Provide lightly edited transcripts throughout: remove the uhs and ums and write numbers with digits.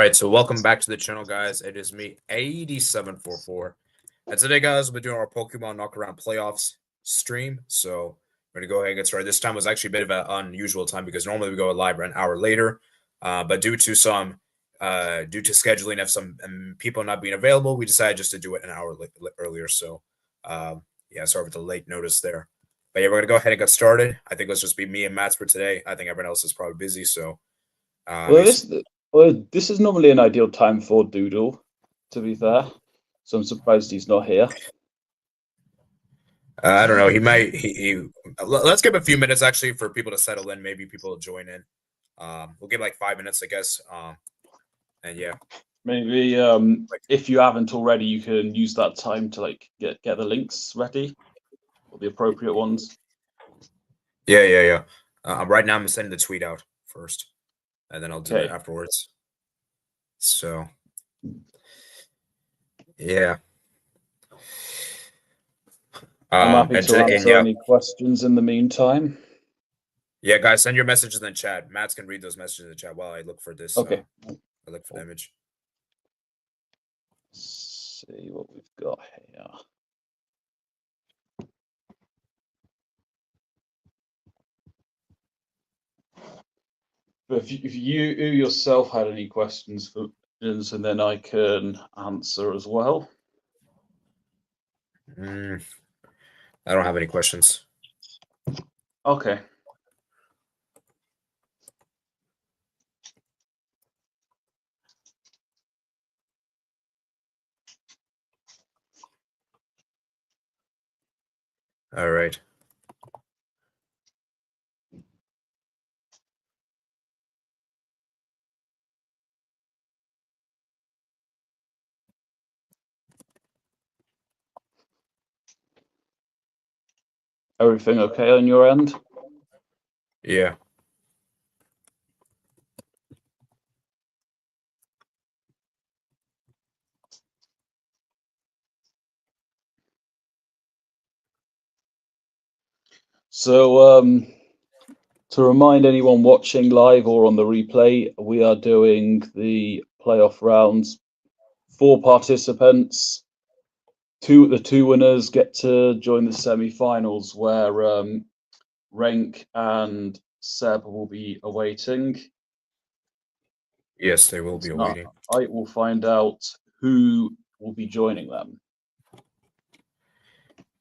right, so welcome back to the channel, guys. It is me, 8744. And today, guys, we're doing our Pokemon Knockaround Playoffs stream. So we're going to go ahead and get started. This time was actually a bit of an unusual time because normally we go live an hour later. But due to scheduling of some people not being available, we decided just to do it an hour earlier. So, yeah, sorry for the late notice there. But yeah, we're going to go ahead and get started. I think let's just be me and Matt's for today. I think everyone else is probably busy, so... this is normally an ideal time for Doodle, to be fair. So I'm surprised he's not here. I don't know. He might. Let's give a few minutes actually for people to settle in. Maybe people will join in. We'll give like 5 minutes, I guess. And yeah, maybe if you haven't already, you can use that time to like get the links ready, or the appropriate ones. Yeah. Right now, I'm sending the tweet out first, and then I'll do it afterwards. So, yeah. I'm happy to answer any questions in the meantime. Yeah, guys, send your messages in the chat. Matt can read those messages in the chat while I look for this. Okay. I look for the image. Let's see what we've got here. But if you yourself had any questions for us, and then I can answer as well. I don't have any questions. Okay. All right. Everything okay on your end? Yeah. So, to remind anyone watching live or on the replay, we are doing the playoff rounds. 4 participants. The two winners get to join the semi-finals, where Renk and Seb will be awaiting. Yes, they will be awaiting. I will find out who will be joining them.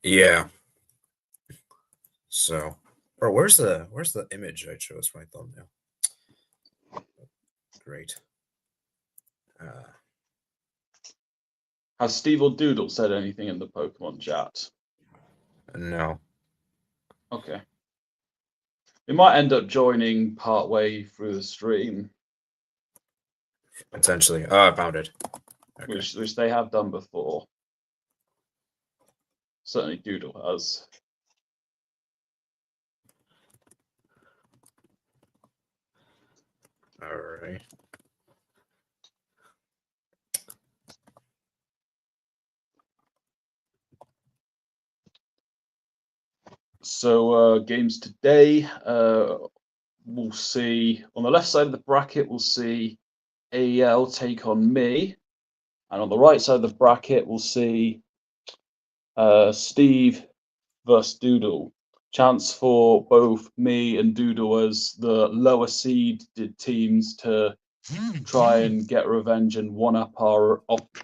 Yeah. So, bro, where's the image I chose for my thumbnail? Great. Has Steve or Doodle said anything in the Pokemon chat? No. Okay. We might end up joining partway through the stream. Potentially. Oh, I found it. Okay. Which they have done before. Certainly Doodle has. All right. So games today, we'll see on the left side of the bracket, we'll see AEL take on me, and on the right side of the bracket, we'll see Steve versus Doodle. Chance for both me and Doodle as the lower seeded teams to try and get revenge and one up our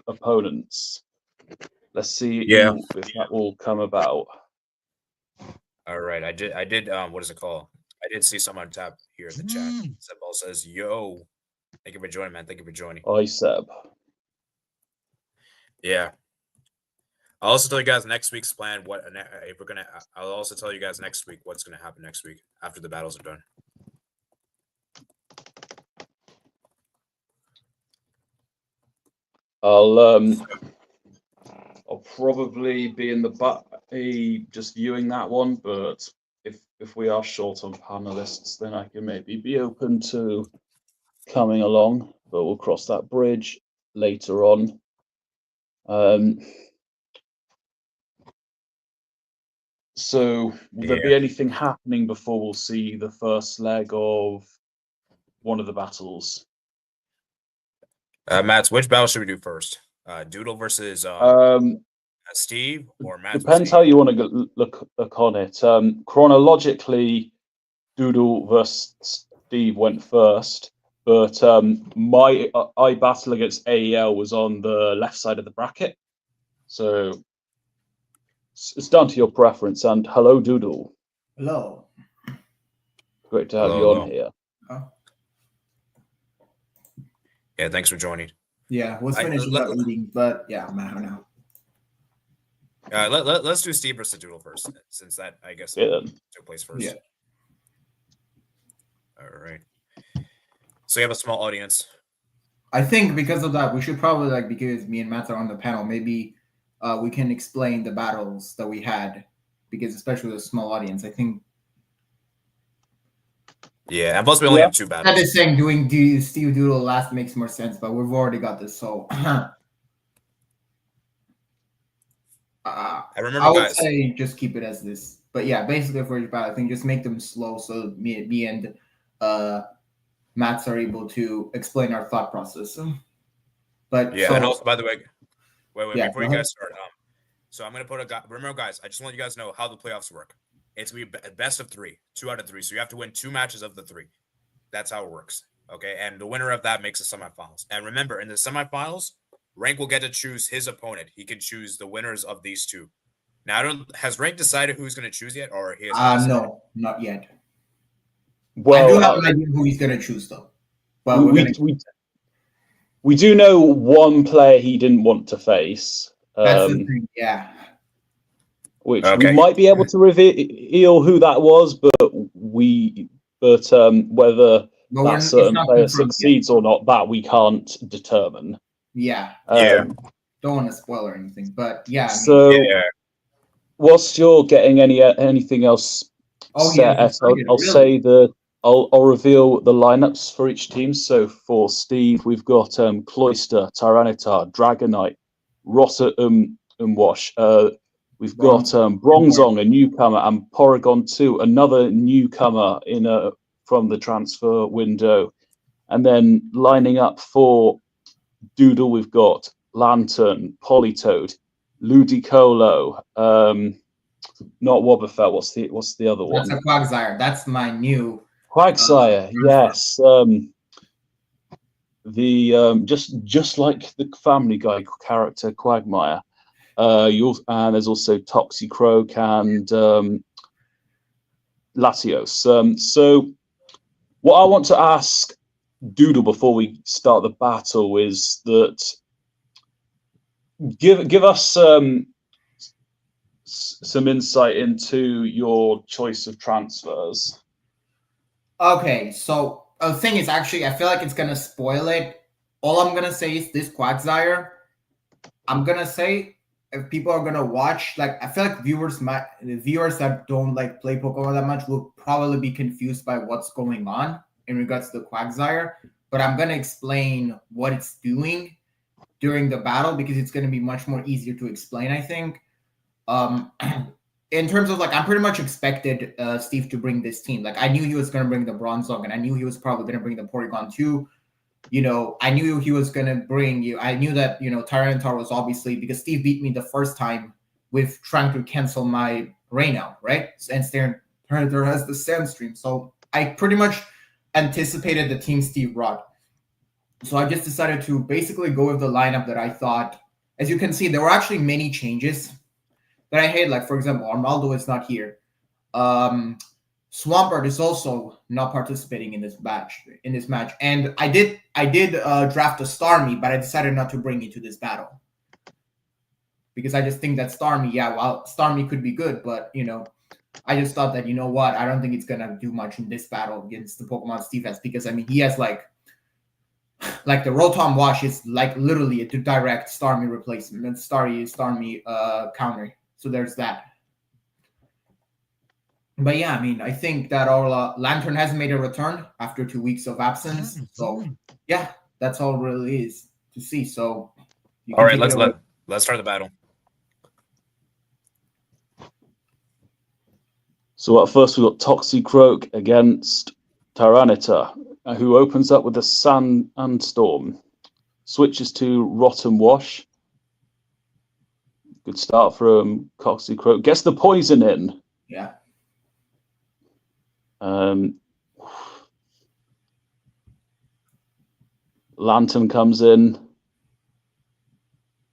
opponents. Let's see if that will come about. All right, I did. What is it called? I did see someone tap here in the chat. Seb says, "Yo, thank you for joining, man. Thank you for joining." Hi, Seb. Yeah. I'll also tell you guys next week's plan. If we're gonna? I'll also tell you guys next week what's gonna happen next week after the battles are done. I'll probably be in the just viewing that one, but if we are short on panelists, then I can maybe be open to coming along, but we'll cross that bridge later on. So will there be anything happening before we'll see the first leg of one of the battles? Matt, which battle should we do first? Doodle versus Steve, or Matt versus Depends how you want to look on it. Chronologically, Doodle versus Steve went first, but my battle against AEL was on the left side of the bracket, so it's down to your preference. And hello, Doodle. Hello. Great to have you on here. Oh. Yeah, thanks for joining. Yeah, was finishing up eating, but yeah, I'm out now. Let's do Steve versus Doodle first, since that, I guess, took place first. Yeah. All right. So you have a small audience. I think because of that, we should probably, because me and Matt are on the panel, maybe we can explain the battles that we had, because especially with a small audience, I think. Yeah, and plus we only have 2 battles. That is saying doing Steve Doodle last makes more sense, but we've already got this, so. I would say just keep it as this. But yeah, basically for each battle, I think just make them slow so me and Matt's are able to explain our thought process. But yeah, and also, by the way, wait, yeah, before you guys start, so I'm gonna put remember, guys, I just want you guys to know how the playoffs work. It's gonna be best of 3, 2 out of 3. So you have to win 2 matches of the 3. That's how it works. Okay, and the winner of that makes the semifinals. And remember, in the semifinals, Rank will get to choose his opponent. He can choose the winners of these 2. Now, has Rank decided who he's going to choose yet, or he has? No, not yet. Well, I do have an idea who he's going to choose, though. But we do know one player he didn't want to face. That's the thing, yeah. Which we might be able to reveal who that was, but whether that certain player succeeds or not, that we can't determine. Yeah. Don't want to spoil or anything, but yeah. Whilst you're getting anything else set, I'll say that I'll reveal the lineups for each team. So for Steve, we've got Cloister, Tyranitar, Dragonite, Rossa Wash. We've got Bronzong, a newcomer, and Porygon 2, another newcomer from the transfer window. And then lining up for Doodle, we've got Lantern, Politoed, Ludicolo, not Wobbuffet. What's the other one? That's a Quagsire. That's my new Quagsire. Yes. Just like the Family Guy character Quagmire. And there's also Toxicroak and Latios. So what I want to ask Doodle before we start the battle is that give us some insight into your choice of transfers. Okay, so the thing is, actually, I feel like it's gonna spoil it. All I'm gonna say is this Quagsire. I'm gonna say if people are gonna watch, I feel like the viewers that don't play Pokemon that much will probably be confused by what's going on in regards to the Quagsire. But I'm gonna explain what it's doing during the battle because it's gonna be much more easier to explain, I think. In terms of I'm pretty much expected Steve to bring this team. I knew he was gonna bring the Bronzong, and I knew he was probably gonna bring the Porygon 2. I knew he was gonna bring you. I knew that Tyranitar was obviously, because Steve beat me the first time with trying to cancel my rain out, right? And Tyranitar has the Sandstream, so I pretty much anticipated the team Steve brought. So I just decided to basically go with the lineup that I thought. As you can see, there were actually many changes that I hate. For example, Armaldo is not here. Swampert is also not participating in this match. And I did draft a Starmie, but I decided not to bring it to this battle because I just think that Starmie, Starmie could be good, but I just thought that I don't think it's gonna do much in this battle against the Pokemon Steve has, because he has the Rotom Wash is literally a direct Starmie replacement, Starmie counter. So there's that. But yeah, I think that our Lantern has made a return after 2 weeks of absence. So yeah, that's all really is to see. So all right, let's start the battle. So at first we've got Toxicroak against Tyranitar, who opens up with a Sandstorm. switches to Rotten Wash. Good start from Coxie Crow. Gets the poison in. Yeah. Lantern comes in.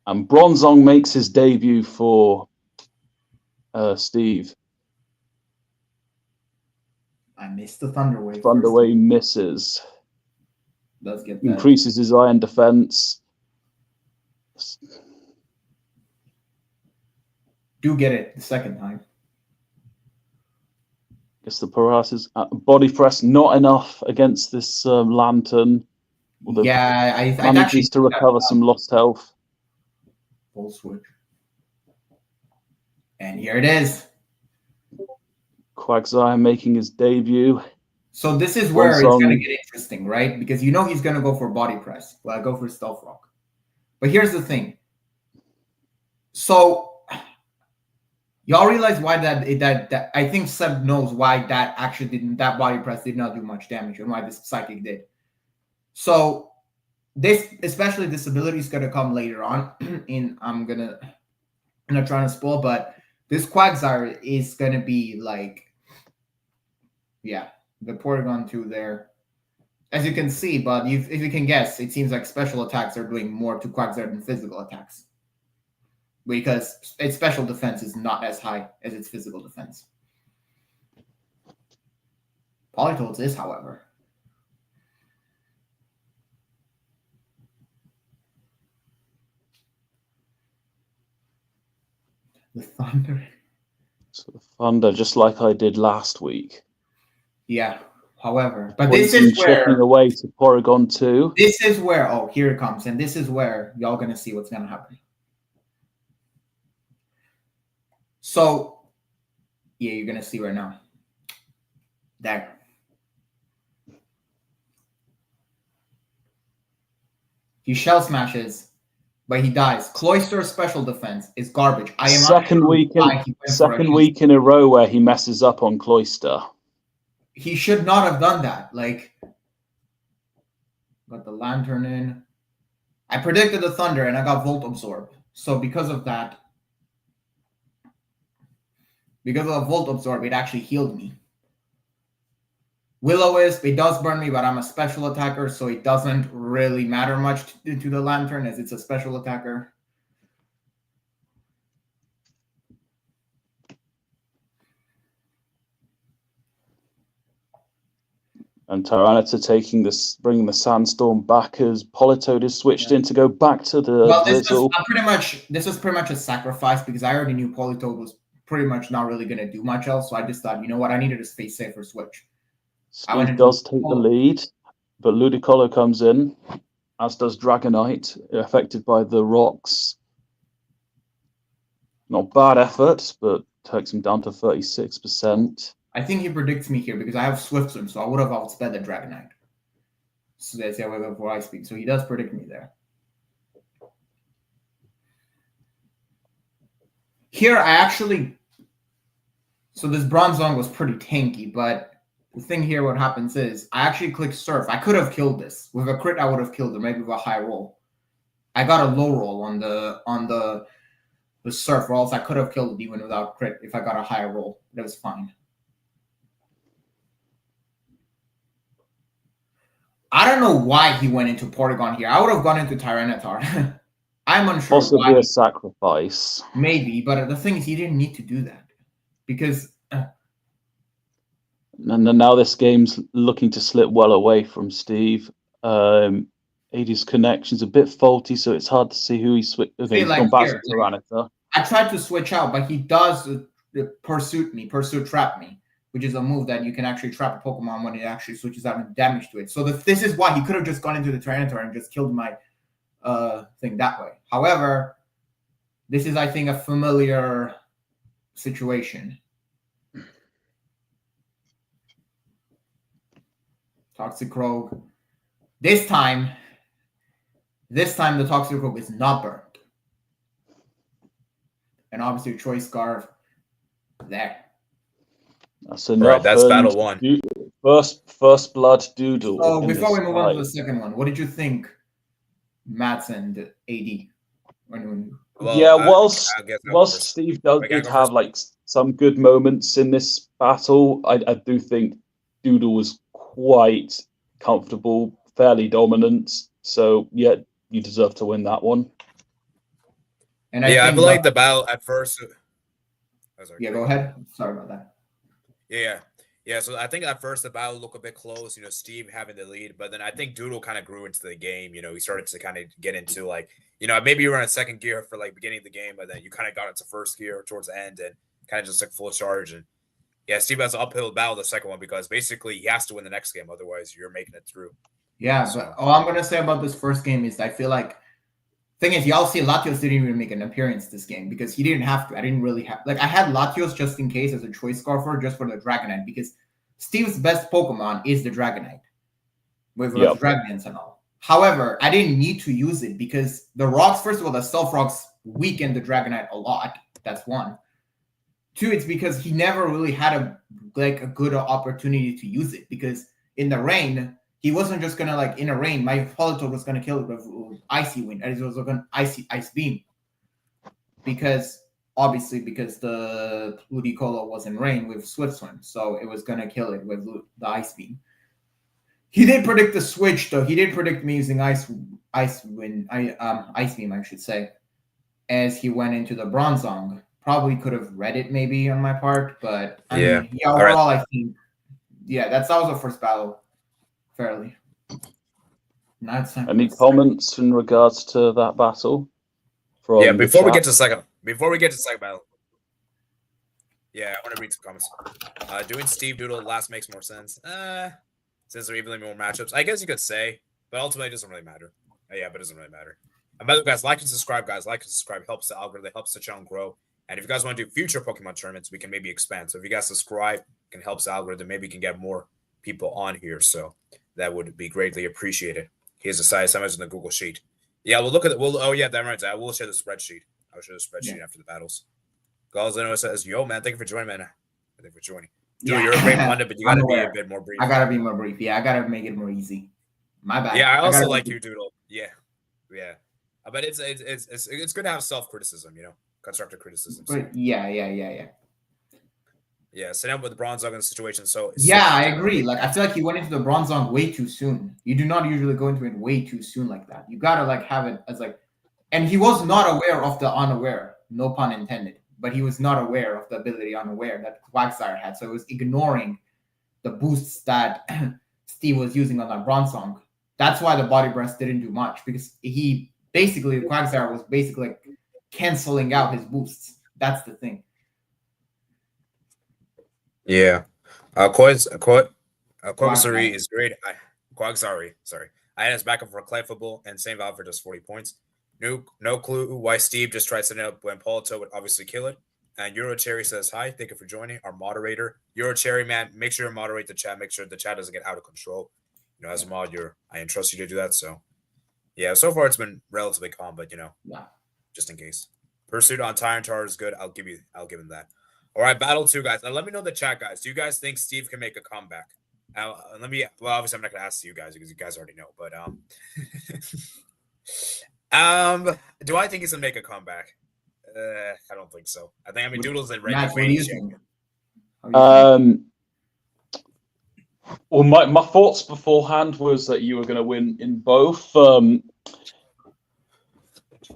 And Bronzong makes his debut for Steve. I missed the Thunder Wave. Thunder Wave misses. Does get that. Increases his iron defense. Do get it the second time. Guess the paralysis body press not enough against this Lantern. Yeah, I manages to recover some lost health. Full switch. And here it is. Quagsire making his debut. So this is where it's going to get interesting, right? Because you know he's going to go for body press. Well, I go for Stealth Rock. But here's the thing. So y'all realize why that I think Seb knows why that body press did not do much damage and why this psychic did. So especially this ability is going to come later on I'm not trying to spoil, but this Quagsire is going to be like, yeah, the Porygon 2 there. As you can see, but if you can guess, it seems like special attacks are doing more to Quagsire than physical attacks. Because its special defense is not as high as its physical defense. Politoads is, however. The Thunder. So the Thunder, just like I did last week. Yeah. However, but this is where chipping away to Porygon 2. This is where here it comes, and this is where y'all gonna see what's gonna happen. So, yeah, you're gonna see right now. There. He shell smashes. But he dies. Cloyster's special defense is garbage. I am second week in a row where he messes up on Cloyster. He should not have done that. Like, got the Lantern in. I predicted the Thunder and I got Volt Absorb. So because of that, because of Volt Absorb, it actually healed me. Will-O-Wisp, it does burn me, but I'm a special attacker, so it doesn't really matter much to the Lantern as it's a special attacker. And Tyranitar bringing the Sandstorm back as Politoed is switched in to go back to the Drizzle. This was pretty much a sacrifice because I already knew Politoed was pretty much not really going to do much else, so I just thought, you know what, I needed a space safer switch. Steve does take the lead, but Ludicolo comes in, as does Dragonite, affected by the rocks. Not bad effort, but takes him down to 36%. I think he predicts me here because I have Swift Swim, so I would have outsped the Dragonite. So that's the way before Ice Beam. So he does predict me there. Here, so this Bronzong was pretty tanky, but the thing here, what happens is, I actually click Surf. I could have killed this. With a crit, I would have killed it, maybe with a high roll. I got a low roll on the Surf, or else I could have killed it even without crit if I got a higher roll. That was fine. I don't know why he went into Porygon here. I would have gone into Tyranitar. I'm unsure. Possibly a sacrifice. Maybe, but the thing is, he didn't need to do that. Because... And now this game's looking to slip well away from Steve. AD's connection's a bit faulty, so it's hard to see who he's switched. Okay, he's gone back to Tyranitar. I tried to switch out, but he does Pursuit Trap me, which is a move that you can actually trap a Pokemon when it actually switches out and damage to it. So this is why he could have just gone into the Tyranitar and just killed my thing that way. However, this is, I think, a familiar situation. Toxic Rogue. This time the Toxic Rogue is not burned. And obviously Choice Scarf there. That's enough. Right, that's battle one. First blood Doodle. So before we move on to the second one, what did you think Mats and AD. Well, yeah, I whilst guess I'll go whilst first. Steve Wait, can I did go have first? like some good moments in this battle, I do think Doodle was quite comfortable, fairly dominant. So yeah, you deserve to win that one. And Yeah, I think feel like the battle at first. Oh, sorry, yeah, go ahead. Sorry about that. Yeah. So I think at first the battle looked a bit close, Steve having the lead, but then I think Doodle kind of grew into the game. He started to kind of get into like, maybe you were in second gear for like beginning of the game, but then you kind of got into first gear towards the end and kind of just took full charge. And yeah, Steve has an uphill battle the second one because basically he has to win the next game, otherwise you're making it through. Yeah, So. but all I'm gonna say about this first game is I feel like thing is y'all see Latios didn't even make an appearance this game because he didn't have to. I didn't really have I had Latios just in case as a choice scarfer just for the Dragonite because Steve's best Pokemon is the Dragonite with Dragons and all. However, I didn't need to use it because the rocks, first of all, the stealth rocks weakened the Dragonite a lot. That's one. Two, it's because he never really had a good opportunity to use it because in the rain, he wasn't just gonna in a rain. My Polito was gonna kill it with Icy Wind, and it was gonna Ice Beam, because the Ludicolo was in rain with Swift Swim, so it was gonna kill it with the Ice Beam. He did predict the switch though. He did predict me using Ice Beam, I should say, as he went into the Bronzong. Probably could have read it maybe on my part, but I mean, overall, I think, that was the first battle, fairly. Now it's time. Any comments in regards to that battle? Before we get to the second battle. Yeah, I want to read some comments. Doing Steve Doodle last makes more sense. Since there are even more matchups, I guess you could say, but ultimately it doesn't really matter. But it doesn't really matter. And by the way, guys, like and subscribe. Helps the algorithm, helps the channel grow. And if you guys want to do future Pokemon tournaments, we can maybe expand. So if you guys subscribe, it can help the algorithm. Maybe you can get more people on here. So that would be greatly appreciated. Here's the size in the Google Sheet. Yeah, we'll look at it. That reminds me. I will share the spreadsheet. I'll share the spreadsheet after the battles. Galzano says, "Yo, man, thank you for joining, man. Thank you for joining. Dude, you're a great pundit, but you got to be a bit more brief. I got to be more brief. Yeah, I got to make it more easy. My bad. Yeah, I also like you, Doodle. Yeah. But it's good to have self-criticism, constructive criticism. So. But yeah. Yeah, sit down with the Bronzong in the situation. So I agree. I feel like he went into the Bronzong way too soon. You do not usually go into it way too soon like that. You gotta have it as and he was not aware of the unaware, no pun intended. But he was not aware of the ability unaware that Quagsire had, so it was ignoring the boosts that Steve was using on that Bronzong. That's why the Body Breath didn't do much because Quagsire was basically canceling out his boosts. That's the thing. Yeah. Quagsari is great. Quagsari, sorry. I had his backup for Clay Football and same valve for just 40 points. No clue why Steve just tried setting up when Polito would obviously kill it. And Eurocherry says, hi, thank you for joining. Our moderator. Eurocherry, man, make sure you moderate the chat. Make sure the chat doesn't get out of control. As a mod, I entrust you to do that. So, yeah, so far it's been relatively calm, but, just in case. Pursuit on Tyranitar is good. I'll give him that. All right, battle 2, guys. Now, let me know in the chat, guys. Do you guys think Steve can make a comeback? Obviously, I'm not going to ask you guys because you guys already know, but, do I think he's gonna make a comeback? I don't think so. Doodle's in reigning. Well, my thoughts beforehand was that you were going to win in both.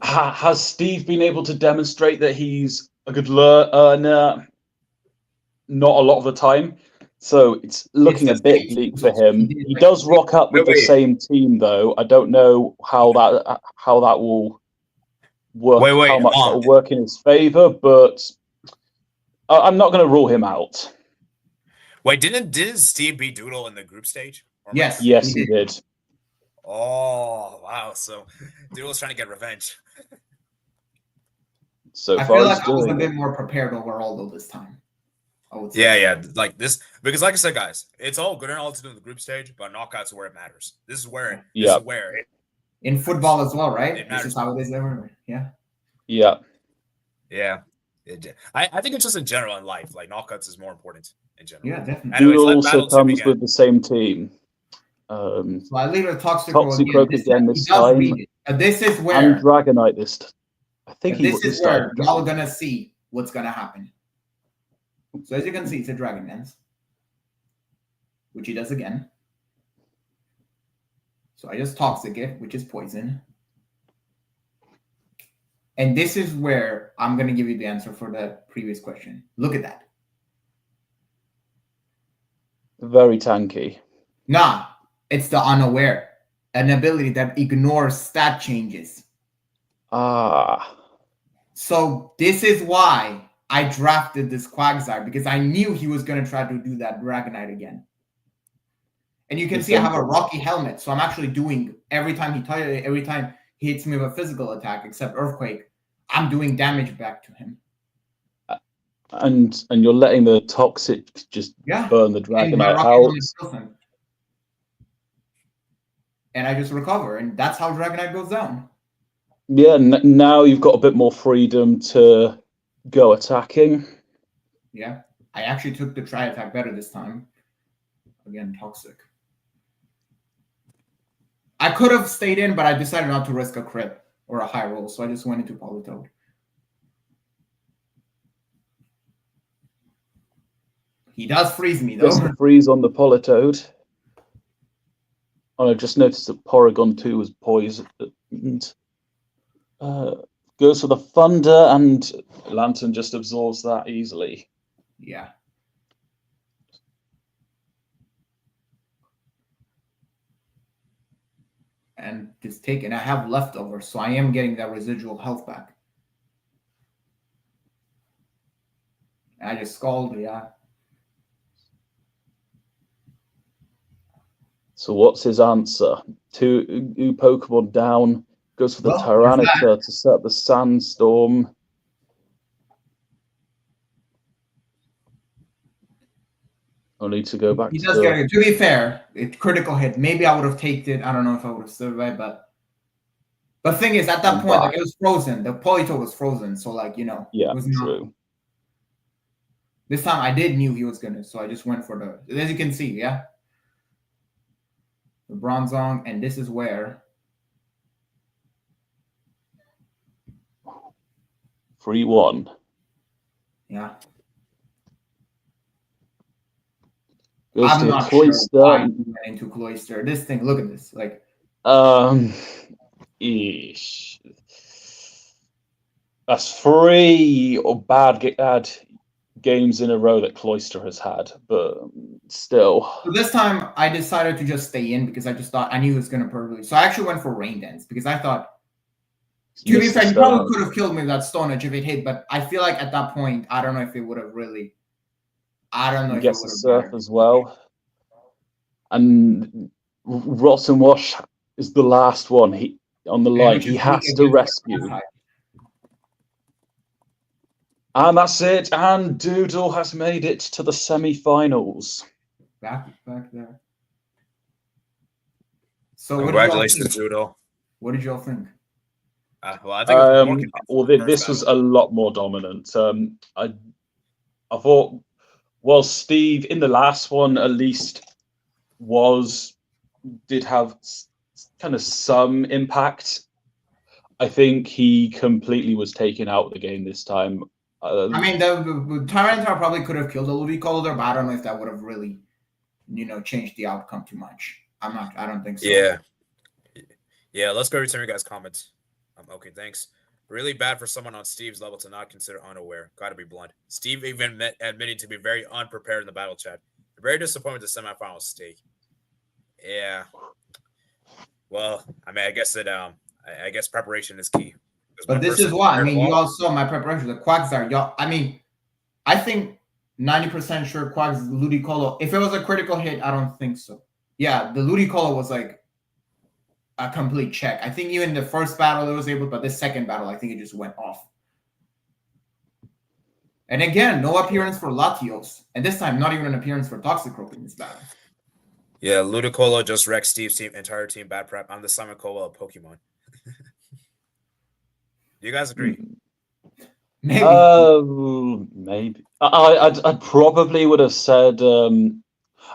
Has Steve been able to demonstrate that he's a good learner? Not a lot of the time. So it's looking a bit bleak for him. He does rock up with the same team, though. I don't know how that will work. How much that will work in his favor, but I'm not going to rule him out. Wait, didn't Steve beat Doodle in the group stage? Yes, he did. Oh wow! So Doodle's trying to get revenge. So I feel like I was a bit more prepared overall though this time. Yeah, like this because, like I said, guys, it's all good and all to do in the group stage, but knockouts are where it matters. This is where in football as well, right? This is how it is everywhere. Yeah. I think it's just in general in life, like knockouts is more important in general. Yeah, definitely. Doodle also comes with the same team. So I leave a Toxicroak again He this does time. read it. This is And where Dragonite I think this is where started y'all gonna see what's gonna happen. So as you can see, it's a Dragon Dance, which he does again. So I just Toxic it, which is poison. And this is where I'm gonna give you the answer for the previous question. Look at that. Very tanky. Nah, it's the Unaware, an ability that ignores stat changes. Ah. So this is why I drafted this Quagsire, because I knew he was going to try to do that Dragonite again. And you can see I have a Rocky Helmet, so I'm actually doing every time he hits me with a physical attack, except Earthquake, I'm doing damage back to him. And you're letting the Toxic just burn the Dragonite out. And I just recover, and that's how Dragonite goes down. Yeah, now you've got a bit more freedom to go attacking. Yeah, I actually took the Tri-Attack better this time. Again, Toxic. I could have stayed in, but I decided not to risk a crit or a high roll, so I just went into Politoed. He does freeze me, though. Gets the freeze on the Politoed. Oh, I just noticed that Porygon 2 was poisoned. Goes for the Thunder, and Lantern just absorbs that easily. Yeah. And just taken. I have leftovers, so I am getting that residual health back. I just Scald, yeah. So what's his answer? Two Pokemon down. Goes for the Tyranitar to set up the Sandstorm. Only to go back. He does get it. To be fair, it's critical hit. Maybe I would have taken it. I don't know if I would have survived, but the thing is, at that point, like, it was frozen. The Politoed was frozen, so like, you know, yeah, it was not. True. This time I did knew he was gonna, so I just went for the. As you can see, yeah, the Bronzong, and this is where 3-1. Yeah. Goes I'm to the not Cloyster. sure why he went into Cloyster. This thing, look at this. Like, Eesh. That's 3 bad games in a row that Cloyster has had, but still. So this time I decided to just stay in because I just thought I knew he was going to perfectly. So I actually went for Rain Dance because I thought, to be fair, he probably could have killed me with that Stone Edge if it hit, but I feel like at that point, I don't know if it would have really. I don't know if it would have Surf as well. And Rotten Wash is the last one on the line. He has to rescue. And that's it. And Doodle has made it to the semi-finals. Back there. So congratulations, Doodle. What did y'all think? Well, I think it was more this was a lot more dominant. I thought, well, Steve in the last one at least did have kind of some impact. I think he completely was taken out of the game this time. I mean, the Tyranitar probably could have killed a Ludicolo, but I don't know if that would have really, changed the outcome too much. I don't think so. Yeah. Let's go read some of your guys' comments. Okay, thanks. Really bad for someone on Steve's level to not consider unaware. Got to be blunt. Steve even admitting to be very unprepared in the battle chat. Very disappointed with the semifinal stake. Yeah. Well, I mean, I guess I guess preparation is key. But this is why. I mean, you all saw my preparation. The Quagsire, y'all. I mean, I think 90% sure Quags Ludicolo. If it was a critical hit, I don't think so. Yeah, the Ludicolo was like a complete check. I think even the first battle it was able, but this second battle, I think it just went off. And again, no appearance for Latios. And this time, not even an appearance for Toxicroak in this battle. Yeah, Ludicolo just wrecked Steve's entire team. Bad prep. I'm the Simon Cowell of Pokemon. Do you guys agree? Maybe. Maybe. I probably would have said.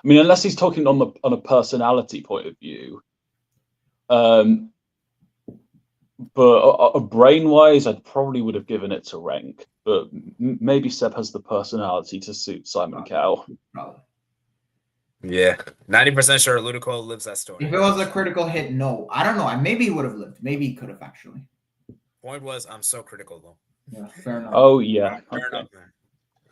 I mean, unless he's talking on a personality point of view. But brain-wise, I probably would have given it to Renk. But maybe Seb has the personality to suit Simon Cowell. Probably. Yeah, 90% sure Ludicolo lives that story. If it was a critical hit, no. I don't know. Maybe he would have lived. Maybe he could have actually. Point was, I'm so critical though. Yeah, fair enough. Oh yeah. Fair Okay. enough, man.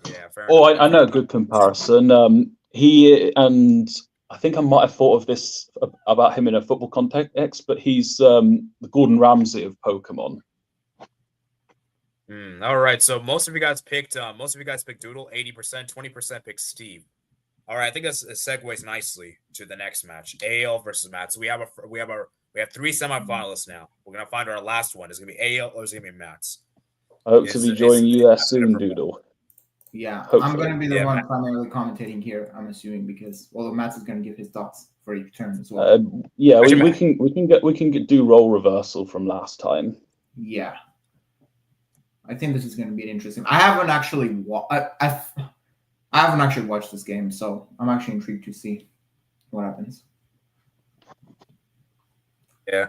Yeah, fair Oh, enough. I know a good comparison. He and I think I might have thought of this about him in a football context, but he's the Gordon Ramsay of Pokemon. All right, so most of you guys picked Doodle, 80%, 20% picked Steve. All right, I think this segues nicely to the next match, AL versus Matt. So we have three semifinalists now. We're gonna find our last one. Is it gonna be AL or is it gonna be Matt's? I hope to be joining you there soon, Doodle. Yeah, Hopefully. I'm going to be the one Matt. primarily commentating here, I'm assuming, because although Matt is going to give his thoughts for each turn as well. Yeah, we can do role reversal from last time. Yeah, I think this is going to be an interesting. I haven't actually I haven't actually watched this game, so I'm actually intrigued to see what happens. Yeah.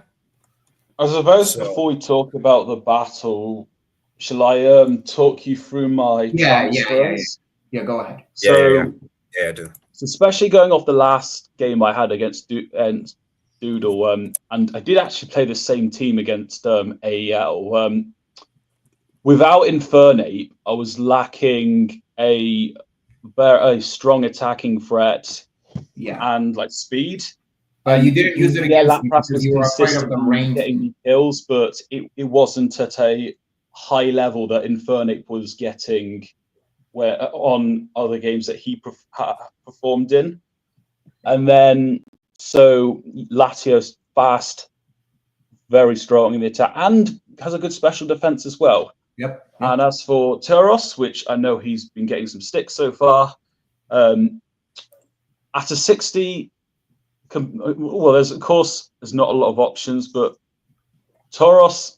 I suppose before we talk about the battle, shall I talk you through my transfers? Yeah, go ahead. So, yeah, I do. So especially going off the last game I had against Doodle, and I did actually play the same team against AEL. Without Infernape, I was lacking a strong attacking threat, and like speed. You didn't use it against me because you were afraid of the range. Getting me kills, but it wasn't at a high level that Infernape was getting where on other games that he performed in. And then so Latio's fast, very strong in the attack, and has a good special defense as well. Yep. And as for Turos, which I know he's been getting some sticks so far, at a 60, well, there's not a lot of options, but Tauros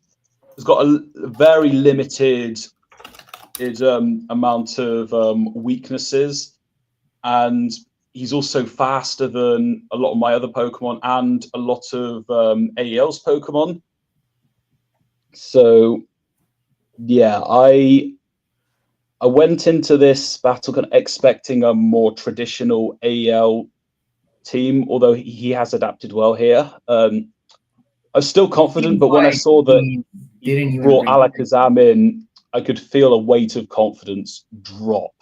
has got a very limited amount of weaknesses, and he's also faster than a lot of my other Pokemon and a lot of AEL's Pokemon. So yeah, I went into this battle kind of expecting a more traditional AEL team, although he has adapted well here. I was still confident, but when I saw that he brought Alakazam in, I could feel a weight of confidence drop.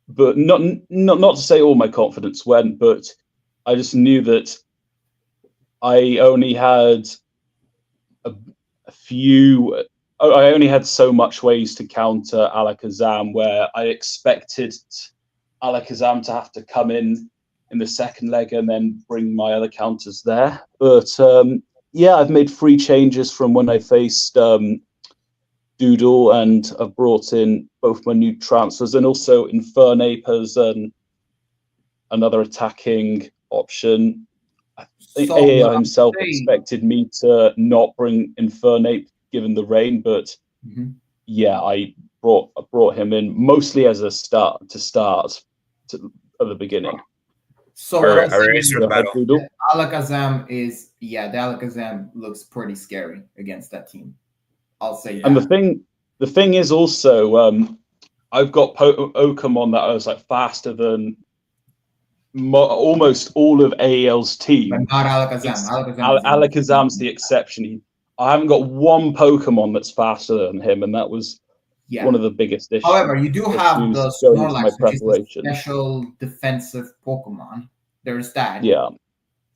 But not to say all my confidence went, but I just knew that I only had I only had so much ways to counter Alakazam, where I expected Alakazam to have to come in the second leg and then bring my other counters there. But yeah, I've made 3 changes from when I faced Doodle, and I've brought in both my new transfers, and also Infernape as another attacking option. I think AAI himself expected me to not bring Infernape given the rain, but yeah, I brought him in mostly as a start at the beginning. So Alakazam the Alakazam looks pretty scary against that team. I'll say that. And the thing is also, I've got Pokemon that are like faster than almost all of AEL's team. But not Alakazam. Alakazam's the exception. I haven't got one Pokemon that's faster than him, and that was one of the biggest issues. However, you do have the Snorlax, which is a special defensive Pokemon. There's that. Yeah.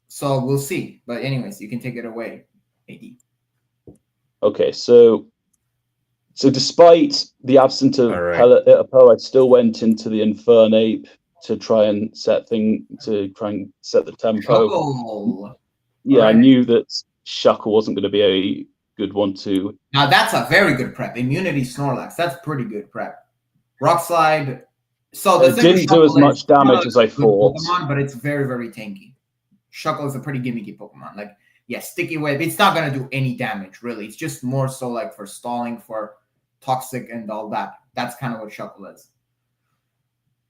So we'll see. But anyways, you can take it away, AD. Okay, so despite the absence of Pelippo, I still went into the Infernape to try and set the tempo. Shuckle. Yeah, I knew that Shuckle wasn't going to be a good one to. Now that's a very good prep. Immunity Snorlax. That's pretty good prep. Rock Slide. So it didn't do as much damage as I thought. Pokemon, but it's very, very tanky. Shuckle is a pretty gimmicky Pokemon. Like, yeah, Sticky Web. It's not going to do any damage, really. It's just more so like for stalling, for toxic and all that. That's kind of what Shuckle is.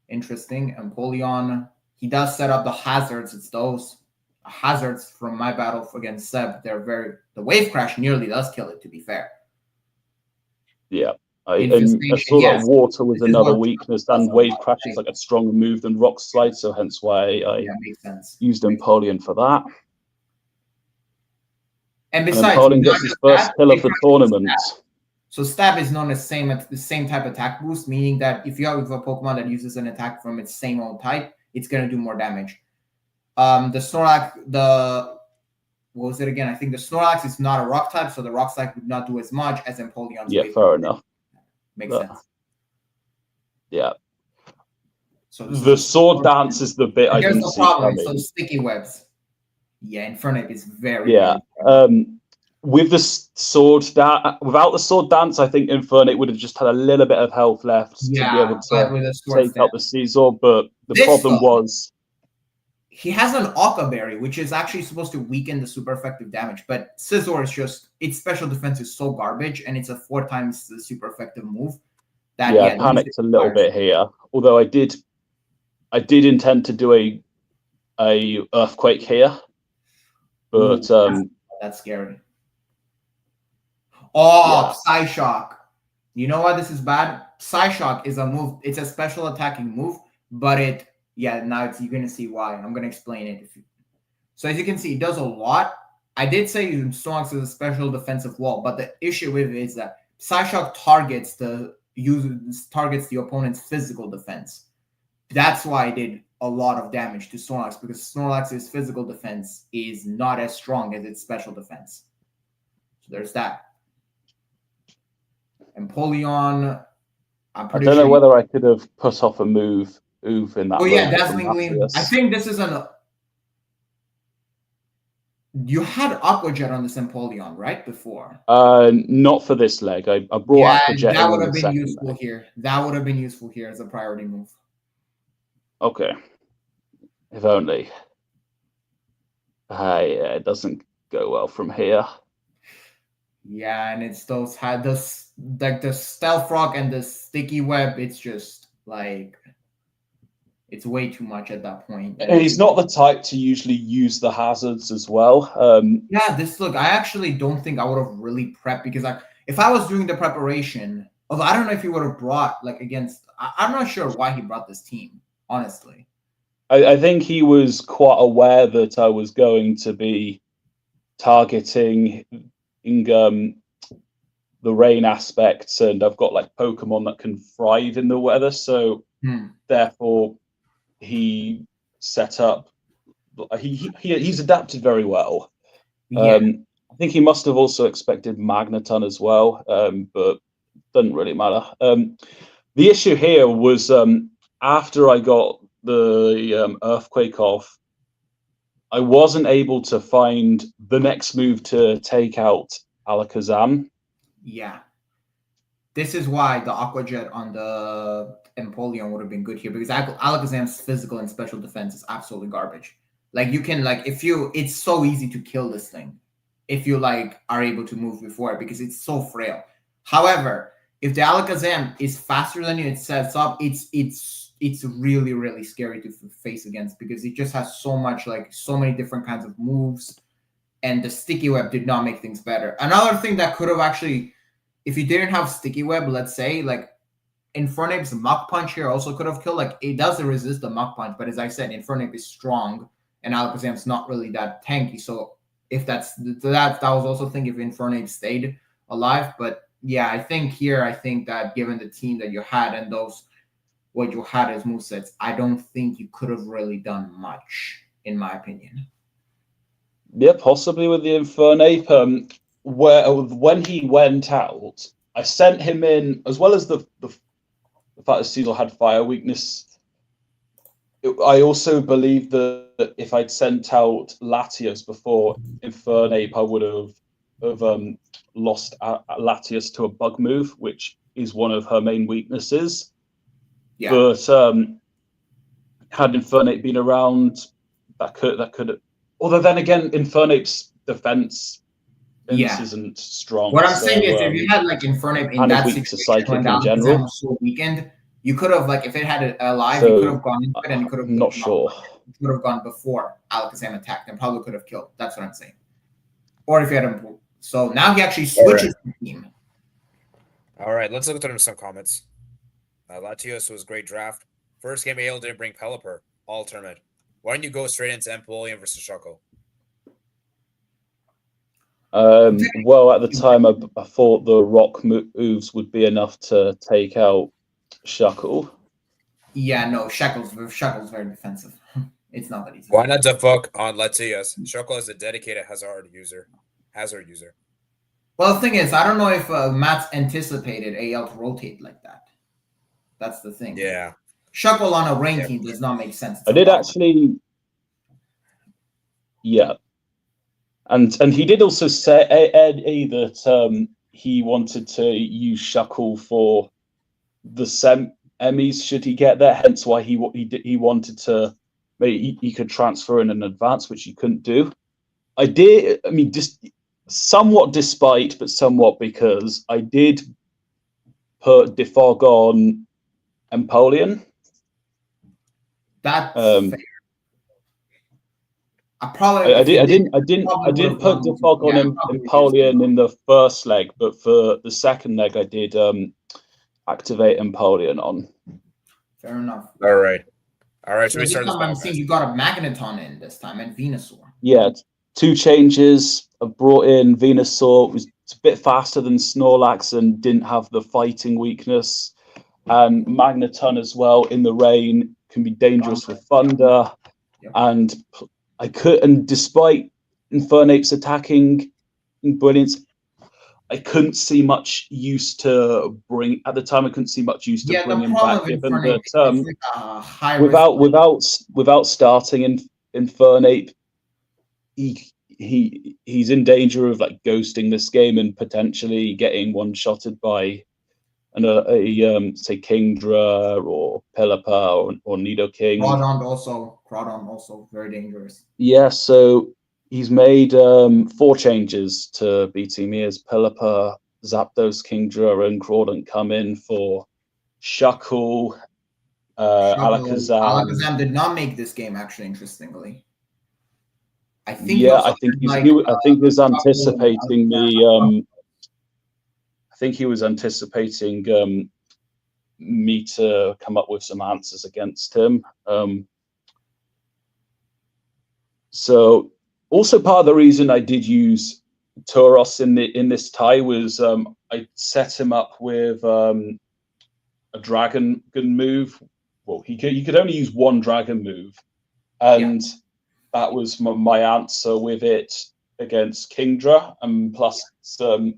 Interesting. Empoleon he does set up the hazards. It's those hazards from my battle against Seb. The wave crash nearly does kill it, to be fair. Yeah. I Infestation, saw yes. that water was This is another what weakness, does and a wave lot. crash is like a stronger move than rock slide, so hence why I Yeah, makes sense. used Empoleon for that. And And besides, Empoleon not gets his just first that, kill wave of the crash is tournament. stab. So stab is known as the same type attack boost, meaning that if you have a Pokemon that uses an attack from its same old type, it's gonna do more damage. The Snorlax, what was it again? I think the Snorlax is not a rock type, so the rock type would not do as much as Empoleon's Yeah, wave. fair enough. Makes sense. Yeah. So The sword dance is the bit I here's didn't the see problem. coming. So sticky webs. Yeah, Infernape is very, Yeah. very With the sword dance, without the sword dance, I think Infernape would have just had a little bit of health left to be able but with to a sword take out the Caesar. But the problem was he has an Occa Berry, which is actually supposed to weaken the super effective damage. But Scizor is just, its special defense is so garbage, and it's a 4 times the super effective move. That, I panicked a little bit here. Although I did intend to do a earthquake here, but that's scary. Oh, Psyshock. You know why this is bad? Psyshock is a move. It's a special attacking move, but now you're going to see why. I'm going to explain it. So as you can see, it does a lot. I did say Snorlax is a special defensive wall, but the issue with it is that Psyshock targets the opponent's physical defense. That's why I did a lot of damage to Snorlax, because Snorlax's physical defense is not as strong as its special defense. So there's that. Empoleon, I don't know whether I could have put off a move in that. Oh yeah, Dazzling. I think this is you had Aqua Jet on this Empoleon, right? Before. Not for this leg. I brought Aqua Jet. That would have been useful here. That would have been useful here as a priority move. Okay. If only. It doesn't go well from here. Yeah, and it's those like the Stealth Rock and the Sticky Web. It's just like it's way too much at that point. And he's not the type to usually use the hazards as well. I actually don't think I would have really prepped, because if I was doing the preparation, although I don't know if he would have brought I'm not sure why he brought this team, honestly. I think he was quite aware that I was going to be targeting the rain aspects, and I've got like Pokemon that can thrive in the weather, so therefore he set up. He's adapted very well. I think he must have also expected Magneton as well, but doesn't really matter. The issue here was after I got the earthquake off, I wasn't able to find the next move to take out Alakazam. Yeah. This is why the Aqua Jet on the Empoleon would have been good here, because Alakazam's physical and special defense is absolutely garbage. Like you can it's so easy to kill this thing if you are able to move before it, because it's so frail. However, if the Alakazam is faster than you, it sets up, it's really, really scary to face against, because it just has so many different kinds of moves, and the Sticky Web did not make things better. Another thing that could have actually, if you didn't have Sticky Web, let's say, Infernape's Mach Punch here also could have killed. It doesn't resist the Mach Punch, but as I said, Infernape is strong, and Alakazam's not really that tanky. So if that was also thing if Infernape stayed alive. But yeah, I think that given the team that you had and what you had as movesets, I don't think you could have really done much, in my opinion. Yeah, possibly with the Infernape. When he went out, I sent him in, as well as the fact that Cecil had fire weakness. I also believe that if I'd sent out Latios before Infernape, I would have lost Latios to a bug move, which is one of her main weaknesses. Yeah. But had Infernape been around, that could. Although then again, Infernape's defense isn't strong. What I'm saying is, if you had Infernape in that situation when the Alakazam was so weakened, You could have, like, if it had it alive, So, you could have gone into it and you could have. I'm not sure. You could have gone before Alakazam attacked and probably could have killed. That's what I'm saying. Or if you had him. So now he actually switches the team. All right, let's look at some comments. Latios was great draft. First game, AL didn't bring Pelipper. All tournament. Why don't you go straight into Empoleon versus Shuckle? Well, at the time, I thought the rock moves would be enough to take out Shuckle. Yeah, no, Shuckle's very defensive. It's not that easy. Why not defuck on Latias? Shuckle is a dedicated hazard user. Well, the thing is, I don't know if Matt's anticipated AL to rotate like that. That's the thing. Yeah. Shuckle on a rain team does not make sense. I did actually. Yeah. And he did also say that he wanted to use Shuckle for the semis should he get there. Hence why he wanted to. Maybe he could transfer in an advance, which he couldn't do. I mean, just somewhat despite, but somewhat because I did put Defog on Empoleon. That's fair. I didn't put Defog on Empoleon in the first leg, but for the second leg I did activate Empoleon on. Fair enough. All right. So we start this battle. I'm seeing you got a Magneton in this time and Venusaur. Yeah, 2 changes. I brought in Venusaur. It was a bit faster than Snorlax and didn't have the fighting weakness. And Magneton as well in the rain can be dangerous with Thunder. Yep. And despite Infernape's attacking brilliance, I couldn't see much use to bring at the time. I couldn't see much use to bring him back, given that without starting Infernape, he's in danger of like ghosting this game and potentially getting one-shotted by say Kingdra or Pelipper or Nidoking. Groudon also very dangerous. Yeah, so he's made 4 changes to beat him. He has Pelipper, Zapdos, Kingdra, and Groudon come in for Shuckle, Alakazam. Alakazam did not make this game, actually, interestingly. I think he was anticipating the. I think he was anticipating me to come up with some answers against him. So also part of the reason I did use Tauros in this tie was I set him up with a dragon move. Well, he could only use 1 dragon move, and that was my answer with it against Kingdra, and plus some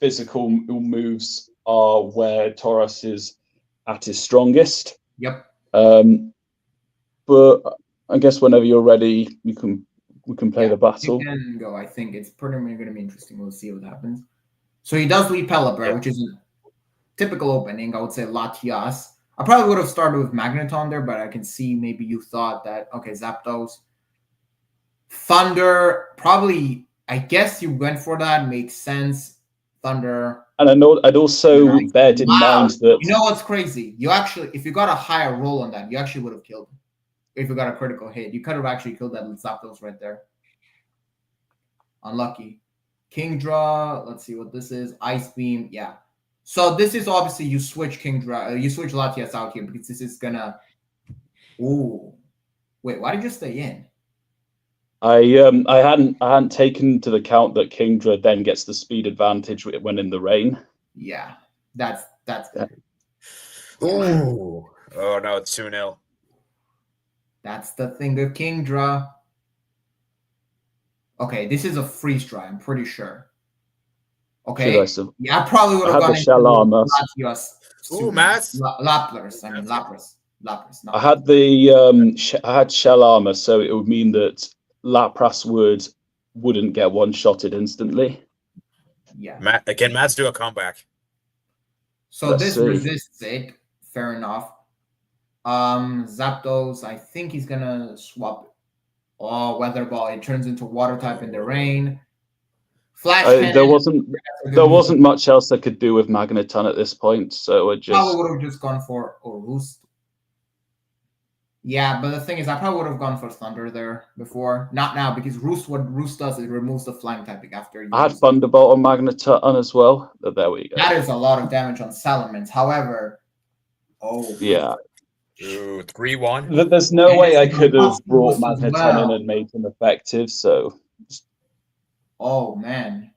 physical moves are where Tauros is at his strongest. Yep. But I guess whenever you're ready, we can play the battle. You can go. I think it's pretty going to be interesting. We'll see what happens. So he does lead Pelipper, which is a typical opening. I would say Latias. I probably would have started with Magneton there, but I can see maybe you thought that, okay, Zapdos. Thunder, probably, I guess you went for that. Makes sense. Thunder. And I know I'd also bear in mind that... You know what's crazy? You actually, if you got a higher roll on that, you actually would have killed him. If you got a critical hit, you could have actually killed that Zapdos right there. Unlucky. Kingdra, let's see what this is. Ice Beam, yeah. So this is obviously you switch Kingdra, you switch Latias out here because this is gonna. Ooh, wait, why did you stay in? I hadn't taken into account that Kingdra then gets the speed advantage when in the rain. Yeah, that's good. Ooh, oh no, it's 2-0. That's the thing with Kingdra. Okay, this is a freeze dry, I'm pretty sure. Okay. I probably would have gone into Latias. Ooh, Matt. Lapras. Lapras. I had shell armor, so it would mean that Lapras wouldn't get one-shotted instantly. Yeah. Matt's do a comeback. So this resists it. Fair enough. Zapdos, I think he's gonna swap. Oh, Weather Ball. It turns into Water type in the rain. Flash. There wasn't there wasn't much else I could do with Magneton at this point, so I probably just would have just gone for Roost. Yeah, but the thing is, I probably would have gone for Thunder there before. Not now, because Roost, what Roost does is it removes the flying typing after you I had use it. Thunderbolt on Magneton as well. But there we go. That is a lot of damage on Salamence. However, Yeah. Ooh, 3-1. There's no And way it's I the could have Roost brought as Magneton in well. and made him effective, so Oh man.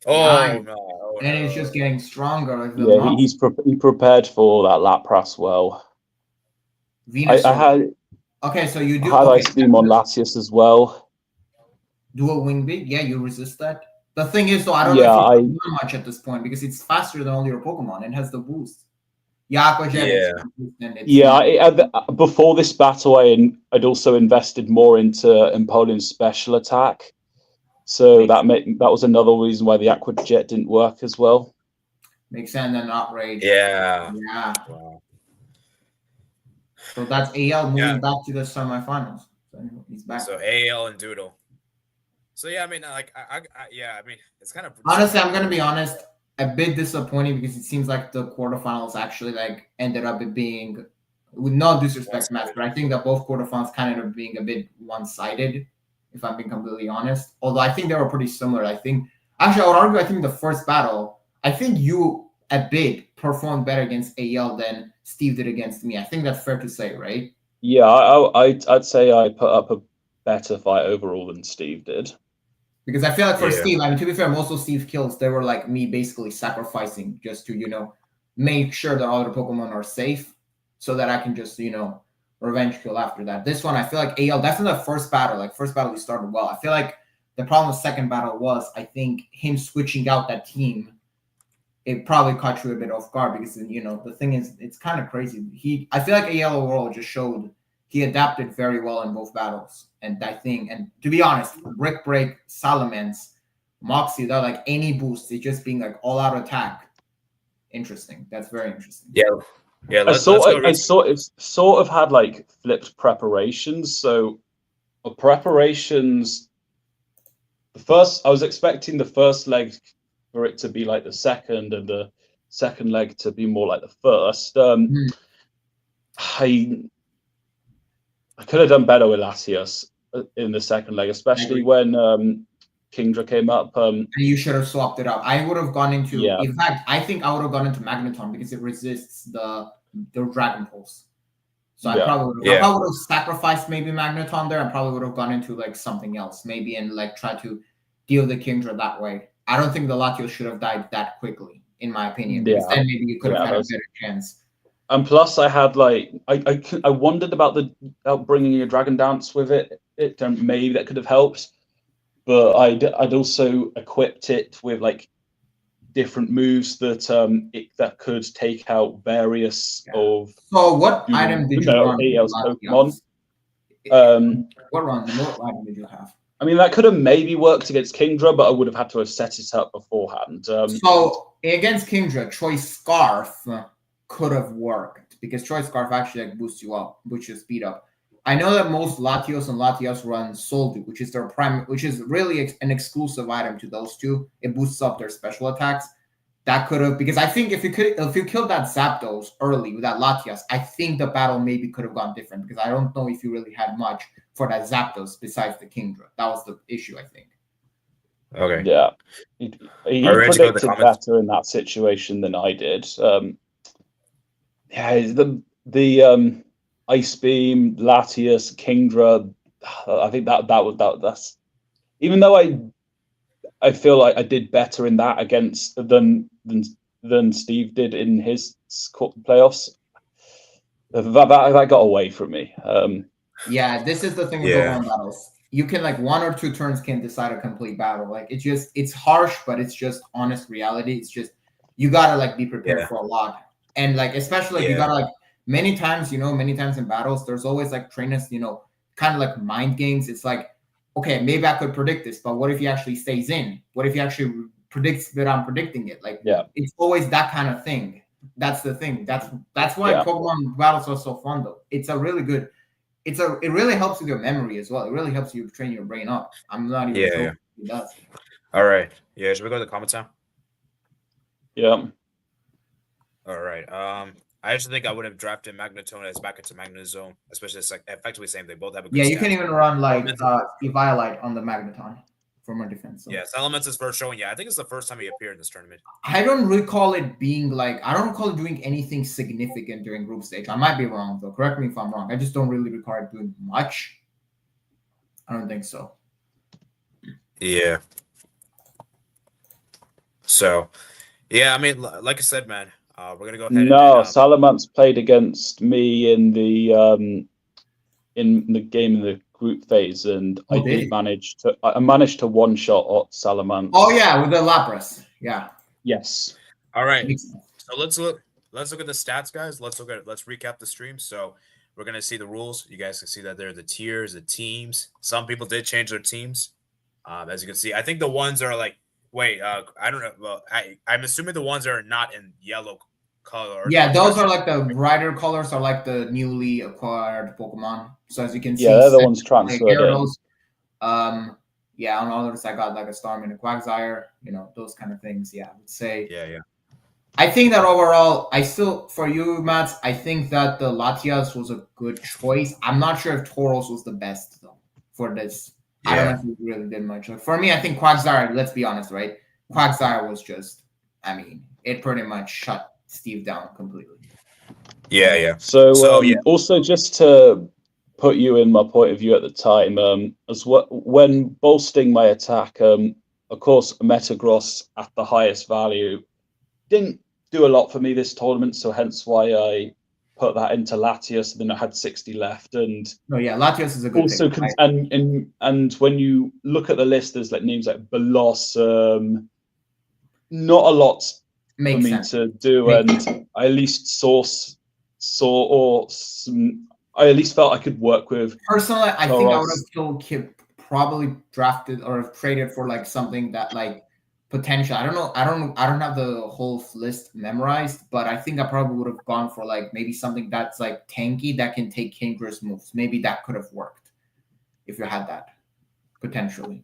Oh Nice. no! Oh, And no. it's just getting stronger. Like the yeah, he prepared for that Lapras well. Venus. I had Okay, so you I do had okay. Ice Beam on Latias as well. Dual wing beat. Yeah, you resist that. The thing is, though, I don't Yeah, know if you do much at this point because it's faster than all your Pokemon and has the boost. Yeah, before this battle, I'd also invested more into Empoleon's special attack, so that was another reason why the Aqua Jet didn't work as well. Makes sense. And Outrage. Yeah. Yeah. Wow. So that's AL moving back to the semifinals. So he's back. So AL and Doodle. So yeah, I mean, like, I mean, it's kind of honestly, I'm gonna be honest, a bit disappointing because it seems like the quarterfinals actually like ended up being, with no disrespect, Matt, but I think that both quarterfinals kind of ended up being a bit one-sided, if I'm being completely honest. Although I think they were pretty similar. I think actually I would argue I think the first battle, I think you a bit performed better against AL than Steve did against me. I think that's fair to say, right? Yeah, I'd say I put up a better fight overall than Steve did. Because I feel like for Steve, I mean, to be fair, most of Steve's kills, they were like me basically sacrificing just to, you know, make sure that all the Pokemon are safe so that I can just, you know, revenge kill after that. This one, I feel like AL, definitely the first battle. Like, first battle, we started well. I feel like the problem with second battle was, I think, him switching out that team, it probably caught you a bit off guard because, you know, the thing is, it's kind of crazy. I feel like AL overall just showed he adapted very well in both battles. And I think, and to be honest, Brick Break, Salamence, Moxie, they're like any boost, it's just being like all out attack. Interesting. That's very interesting. Yeah. Yeah. I sort of had like flipped preparations. So preparations, I was expecting the first leg for it to be like the second and the second leg to be more like the first. I could have done better with Latias in the second leg, especially when Kingdra came up. And you should have swapped it up. I would have gone into, in fact, I think I would have gone into Magneton because it resists the Dragon Pulse. So I probably would have sacrificed maybe Magneton there. I probably would have gone into like something else, maybe, and like try to deal the Kingdra that way. I don't think the Latios should have died that quickly, in my opinion. Because then maybe you could have had a better chance. And plus, I had like I wondered about bringing a Dragon Dance with it. Maybe that could have helped, but I'd also equipped it with like different moves that could take out various of. So what item did you run? AL's Pokemon. What item did you have? I mean, that could have maybe worked against Kingdra, but I would have had to have set it up beforehand. So against Kingdra, Choice Scarf could have worked because Choice Scarf actually like boosts you up, boosts your speed up. I know that most Latios and Latias run Soldu, which is their prime, which is really an exclusive item to those two. It boosts up their special attacks. That could have, because I think if you killed that Zapdos early with that Latias, I think the battle maybe could have gone different because I don't know if you really had much for that Zapdos besides the Kingdra. That was the issue, I think. Okay. Yeah, he predicted better in that situation than I did. The Ice Beam, Latias, Kingdra. I think that's even though I feel like I did better in that against than Steve did in his playoffs. That got away from me. Yeah, this is the thing with Pokemon battles. You can like 1 or 2 turns can decide a complete battle. Like it's harsh, but it's just honest reality. It's just you gotta like be prepared for a lot. And like especially like, you gotta like many times in battles, there's always like trainers, kind of like mind games. It's like, okay, maybe I could predict this, but what if he actually stays in? What if he actually predicts that I'm predicting it? Like, it's always that kind of thing. That's the thing. That's why Pokemon battles are so fun, though. It really helps with your memory as well. It really helps you train your brain up. I'm not even sure it does. All right. Yeah, should we go to the comments now? Yeah. All right. I actually think I would have drafted Magnetone as back into Magnezone, especially it's like effectively same. They both have a good Yeah, you can stats. even run like Elemental- Eviolite on the Magneton for more defense. So. Yes, Elemental's first showing. Yeah, I think it's the first time he appeared in this tournament. I don't recall it being like I don't recall it doing anything significant during group stage. I might be wrong though. Correct me if I'm wrong. I just don't really recall it doing much. I don't think so. Yeah. So, yeah, I mean, like I said, man, we're gonna go ahead. No, Salamance played against me in the game in the group phase, and I did manage to. I managed to one shot Salamance. Oh yeah, with the Lapras. Yeah. Yes. All right. So let's look at the stats, guys. Let's recap the stream. So we're gonna see the rules. You guys can see that there are the tiers, the teams. Some people did change their teams. As you can see, I think the ones are like. Wait, I don't know. Well, I'm assuming the ones that are not in yellow color. Yeah, those are like the brighter colors are like the newly acquired Pokemon. So as you can see, yeah, they're the ones transferred in. Yeah, on others I got like a Starmie and a Quagsire, you know, those kind of things. Yeah, I would say. Yeah. I think that overall, for you, Matt, I think that the Latias was a good choice. I'm not sure if Tauros was the best though for this. Yeah. I don't know if he really did much. Like, for me, I think Quagsire, let's be honest, right? Quagsire was just, I mean, it pretty much shut Steve down completely. Yeah. So also just to put you in my point of view at the time, as well, when bolstering my attack, of course, Metagross at the highest value didn't do a lot for me this tournament, so hence why I put that into Latias, and then I had 60 left. And Latias is a good also pick, and when you look at the list, there's like names like Blossom, not a lot for me to do, and I at least I at least felt I could work with. Personally, I think I would have still probably drafted or traded for like something that like potential. I don't know. I don't have the whole list memorized, but I think I probably would have gone for like maybe something that's like tanky that can take dangerous moves. Maybe that could have worked if you had that potentially.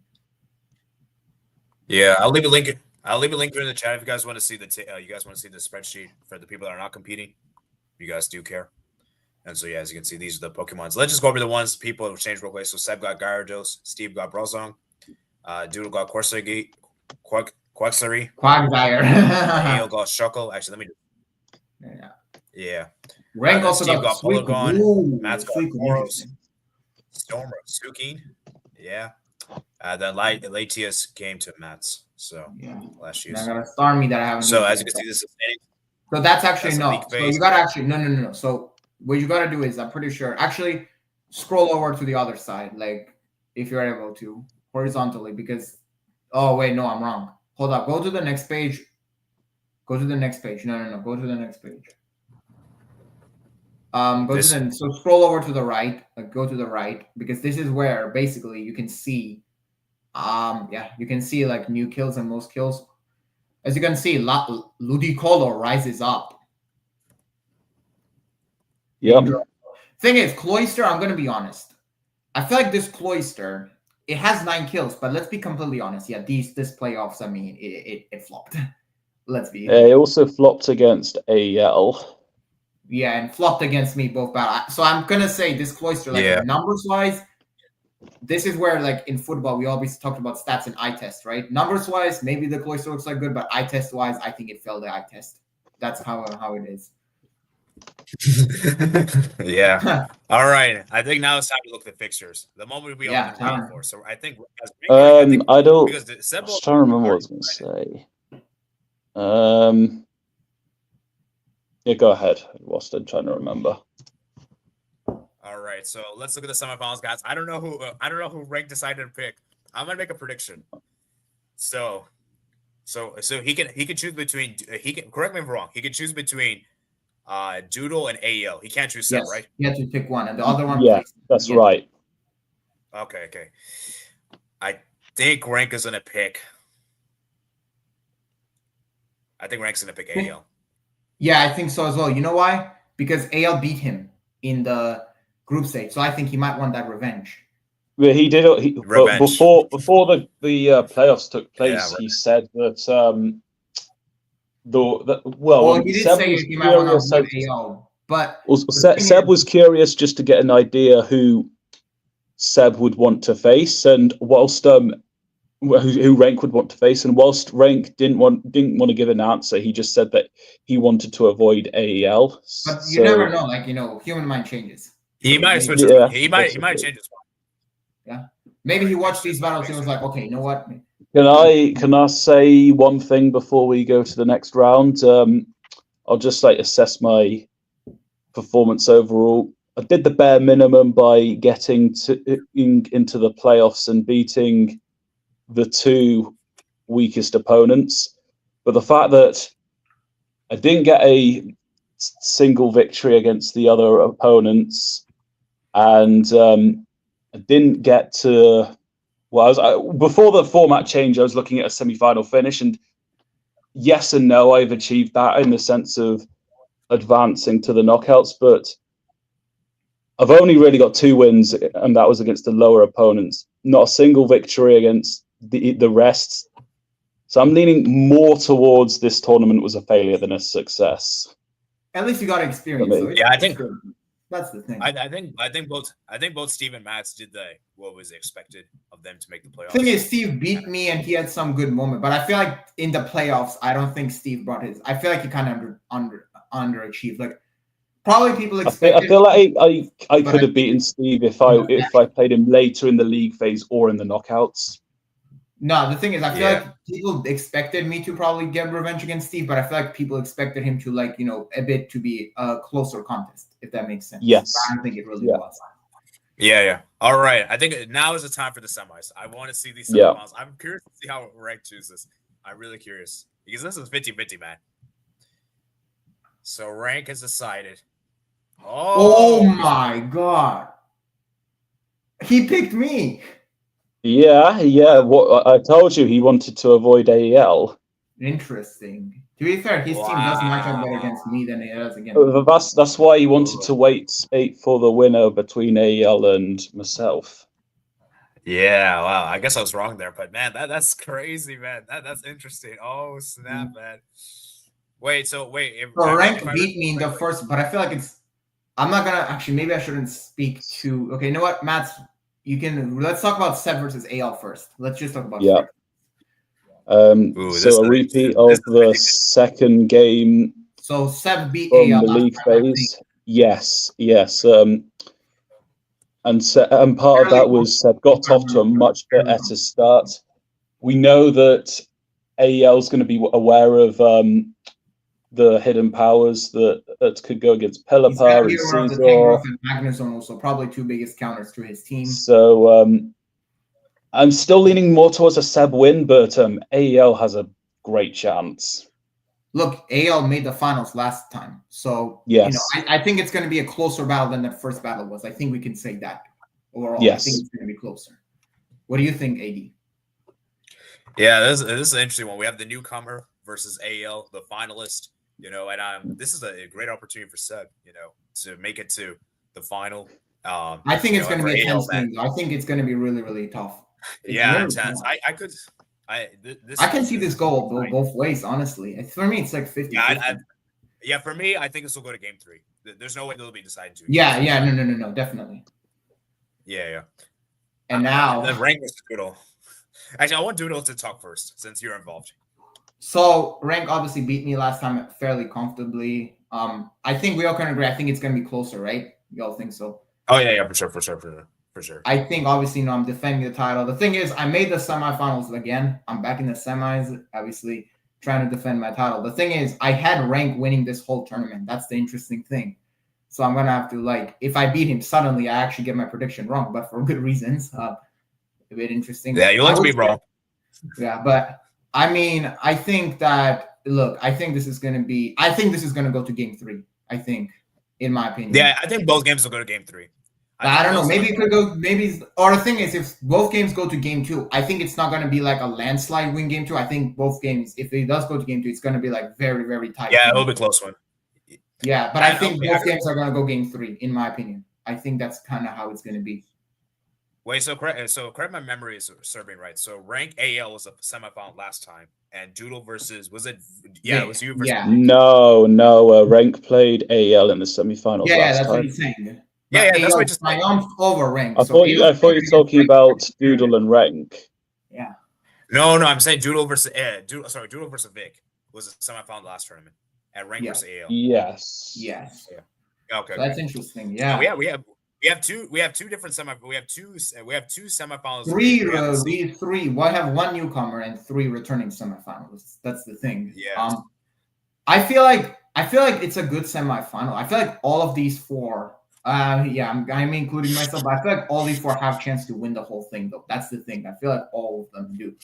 Yeah, I'll leave a link. I'll leave a link here in the chat if you guys want to see the spreadsheet for the people that are not competing. You guys do care. And so, yeah, as you can see, these are the Pokemons. Let's just go over the ones people have changed real quick. So Seb got Gyarados, Steve got Brozong, Doodle got Quagsire, Neil got Shuckle. Actually, let me. Yeah. Rank also Steve got Polygon. Matt's got Boros, Stormer, Sukin. Yeah. Then Latias came to Matt's. So last year. I got a Starmie that I haven't. So as you can see, this is. So that's actually no. So you gotta actually no. So what you gotta do is, I'm pretty sure, actually scroll over to the other side, like if you're able to horizontally, because I'm wrong. Hold up, go to the next page. No, go to the next page. So scroll over to the right, go to the right, because this is where basically you can see you can see like new kills and most kills. As you can see, Ludicolo rises up. Yep. Thing is, Cloyster, I'm going to be honest. I feel like this Cloyster, it has 9 kills, but let's be completely honest. Yeah, this playoffs, I mean, it flopped. Let's be. It also flopped against AL. Yeah, and flopped against me both bad. So I'm going to say this Cloyster, like numbers-wise, this is where, like in football, we always talked about stats and eye test, right? Numbers-wise, maybe the Cloyster looks like good, but eye test-wise, I think it failed the eye test. That's how it is. Yeah. All right. I think now it's time to look at the fixtures. The moment we all been for. So I think. I was trying to remember what I was going to say. Yeah, go ahead. Whilst I'm trying to remember. All right, so let's look at the semifinals, guys. I don't know who Rank decided to pick. I'm gonna make a prediction. So he can choose between. He can correct me if I'm wrong. He can choose between Doodle and AL. He can't choose Seb, right? You have to pick one, and the other one. Yeah, that's right. Okay. I think Rank is gonna pick. I think Rank's gonna pick AL. Yeah, I think so as well. You know why? Because AL beat him in the group stage, so I think he might want that revenge. But he did. But before the playoffs took place, he said that Well, he did Seb say was he might want to curious. avoid AL, but Seb was curious just to get an idea who Seb would want to face, and whilst who Rank would want to face, and whilst Rank didn't want to give an answer, he just said that he wanted to avoid AEL. But you never know, like human mind changes. He So might maybe, switch. Yeah, he might change his mind. Yeah, maybe he watched these battles. He was like, okay, you know what? Can I say one thing before we go to the next round? I'll just assess my performance overall. I did the bare minimum by getting into the playoffs and beating the two weakest opponents. But the fact that I didn't get a single victory against the other opponents, and I didn't get to. Well, before the format change, I was looking at a semi-final finish, and yes and no, I've achieved that in the sense of advancing to the knockouts, but I've only really got 2 wins, and that was against the lower opponents. Not a single victory against the rest. So I'm leaning more towards this tournament was a failure than a success. At least you got experience. So yeah, I think that's the thing. I think both Steve and Matt did what was expected of them to make the playoffs. Thing is, Steve beat me and he had some good moment, but I feel like in the playoffs, I don't think Steve brought his. I feel like he kind of underachieved. Like probably people expected. I feel like I could have beaten Steve if I played him later in the league phase or in the knockouts. No, the thing is, I feel like people expected me to probably get revenge against Steve, but I feel like people expected him to a bit to be a closer contest, if that makes sense. Yes. But I don't think it really was. Yeah. All right. I think now is the time for the semis. I want to see these semifinals. I'm curious to see how Rank chooses. I'm really curious because this is 50-50, man. So Rank has decided. Oh my God. He picked me. Yeah. What I told you, he wanted to avoid AEL. Interesting. To be fair, his team does match up better against me than it does against. That's why he wanted to wait for the winner between AEL and myself. Yeah, wow. I guess I was wrong there, but man, that's crazy, man. That's interesting. Oh snap, man. Wait. So Rank beat me in the first, but I feel like I'm not gonna actually. Maybe I shouldn't speak to. Okay, you know what, Matt? Let's talk about Seb versus AL first. Let's just talk about Seb. So a repeat of the second game. So Seb beat from AL the league phase. Yes. And part of that was Seb got off to a much better start. We know that AEL is going to be aware of the hidden powers that could go against Pelipar and Caesar. And Magnezone also probably 2 biggest counters to his team. So I'm still leaning more towards a Seb win, but AEL has a great chance. Look, AL made the finals last time, so yes. I think it's going to be a closer battle than that first battle was. I think we can say that overall. Yes. I think it's going to be closer. What do you think, AD? Yeah, this is an interesting one. We have the newcomer versus AL, the finalist. And this is a great opportunity for Seb, to make it to the final. I think it's going to be a tense game. I think it's going to be really, really tough. Intense. I can see this go both ways, honestly. For me, it's like 50. Yeah, for me, I think this will go to game 3. There's no way they'll be deciding to. Yeah, no, definitely. Yeah. And now the Rank is Doodle. Actually, I want Doodle to talk first since you're involved. So Rank obviously beat me last time fairly comfortably. I think we all can agree. I think it's going to be closer, right? You all think so? Oh yeah, for sure. I think obviously, I'm defending the title. The thing is, I made the semifinals again. I'm back in the semis, obviously trying to defend my title. The thing is, I had Rank winning this whole tournament. That's the interesting thing. So I'm gonna have to if I beat him suddenly, I actually get my prediction wrong, but for good reasons. A bit interesting. Yeah, you like to be wrong. Yeah, but I mean, I think that I think this is gonna go to game 3. I think, in my opinion. Yeah, I think both games will go to game 3. I don't know. Maybe it could go. Or the thing is, if both games go to game 2, I think it's not going to be like a landslide win game 2. I think both games, if it does go to game 2, it's going to be very, very tight. Yeah, it'll be a close one. Yeah, but I think both games are going to go game 3, in my opinion. I think that's kind of how it's going to be. Wait, so correct my memory is serving right. So Rank AL was a semifinal last time. and Doodle versus was it? Yeah, it was you versus. Yeah. No. Rank played AEL in the semifinals Yeah, last that's what time. he's saying. Yeah, But that's what I AL just like. triumphed over Rank. I So thought you AL were talking about Doodle and Rank. Yeah. No, I'm saying Doodle versus Doodle versus Vic was the semifinal last tournament at Rank Yeah. versus AL. Yes. Yes. Yeah. Okay. So that's interesting. Yeah. So we have two different semifinals. Three. We have We three. We have one newcomer and three returning semifinalists. That's the thing. Yeah. I feel like it's a good semifinal. I feel like all of these four. I'm including myself. But I feel like all these four have a chance to win the whole thing, though. That's the thing. I feel like all of them do.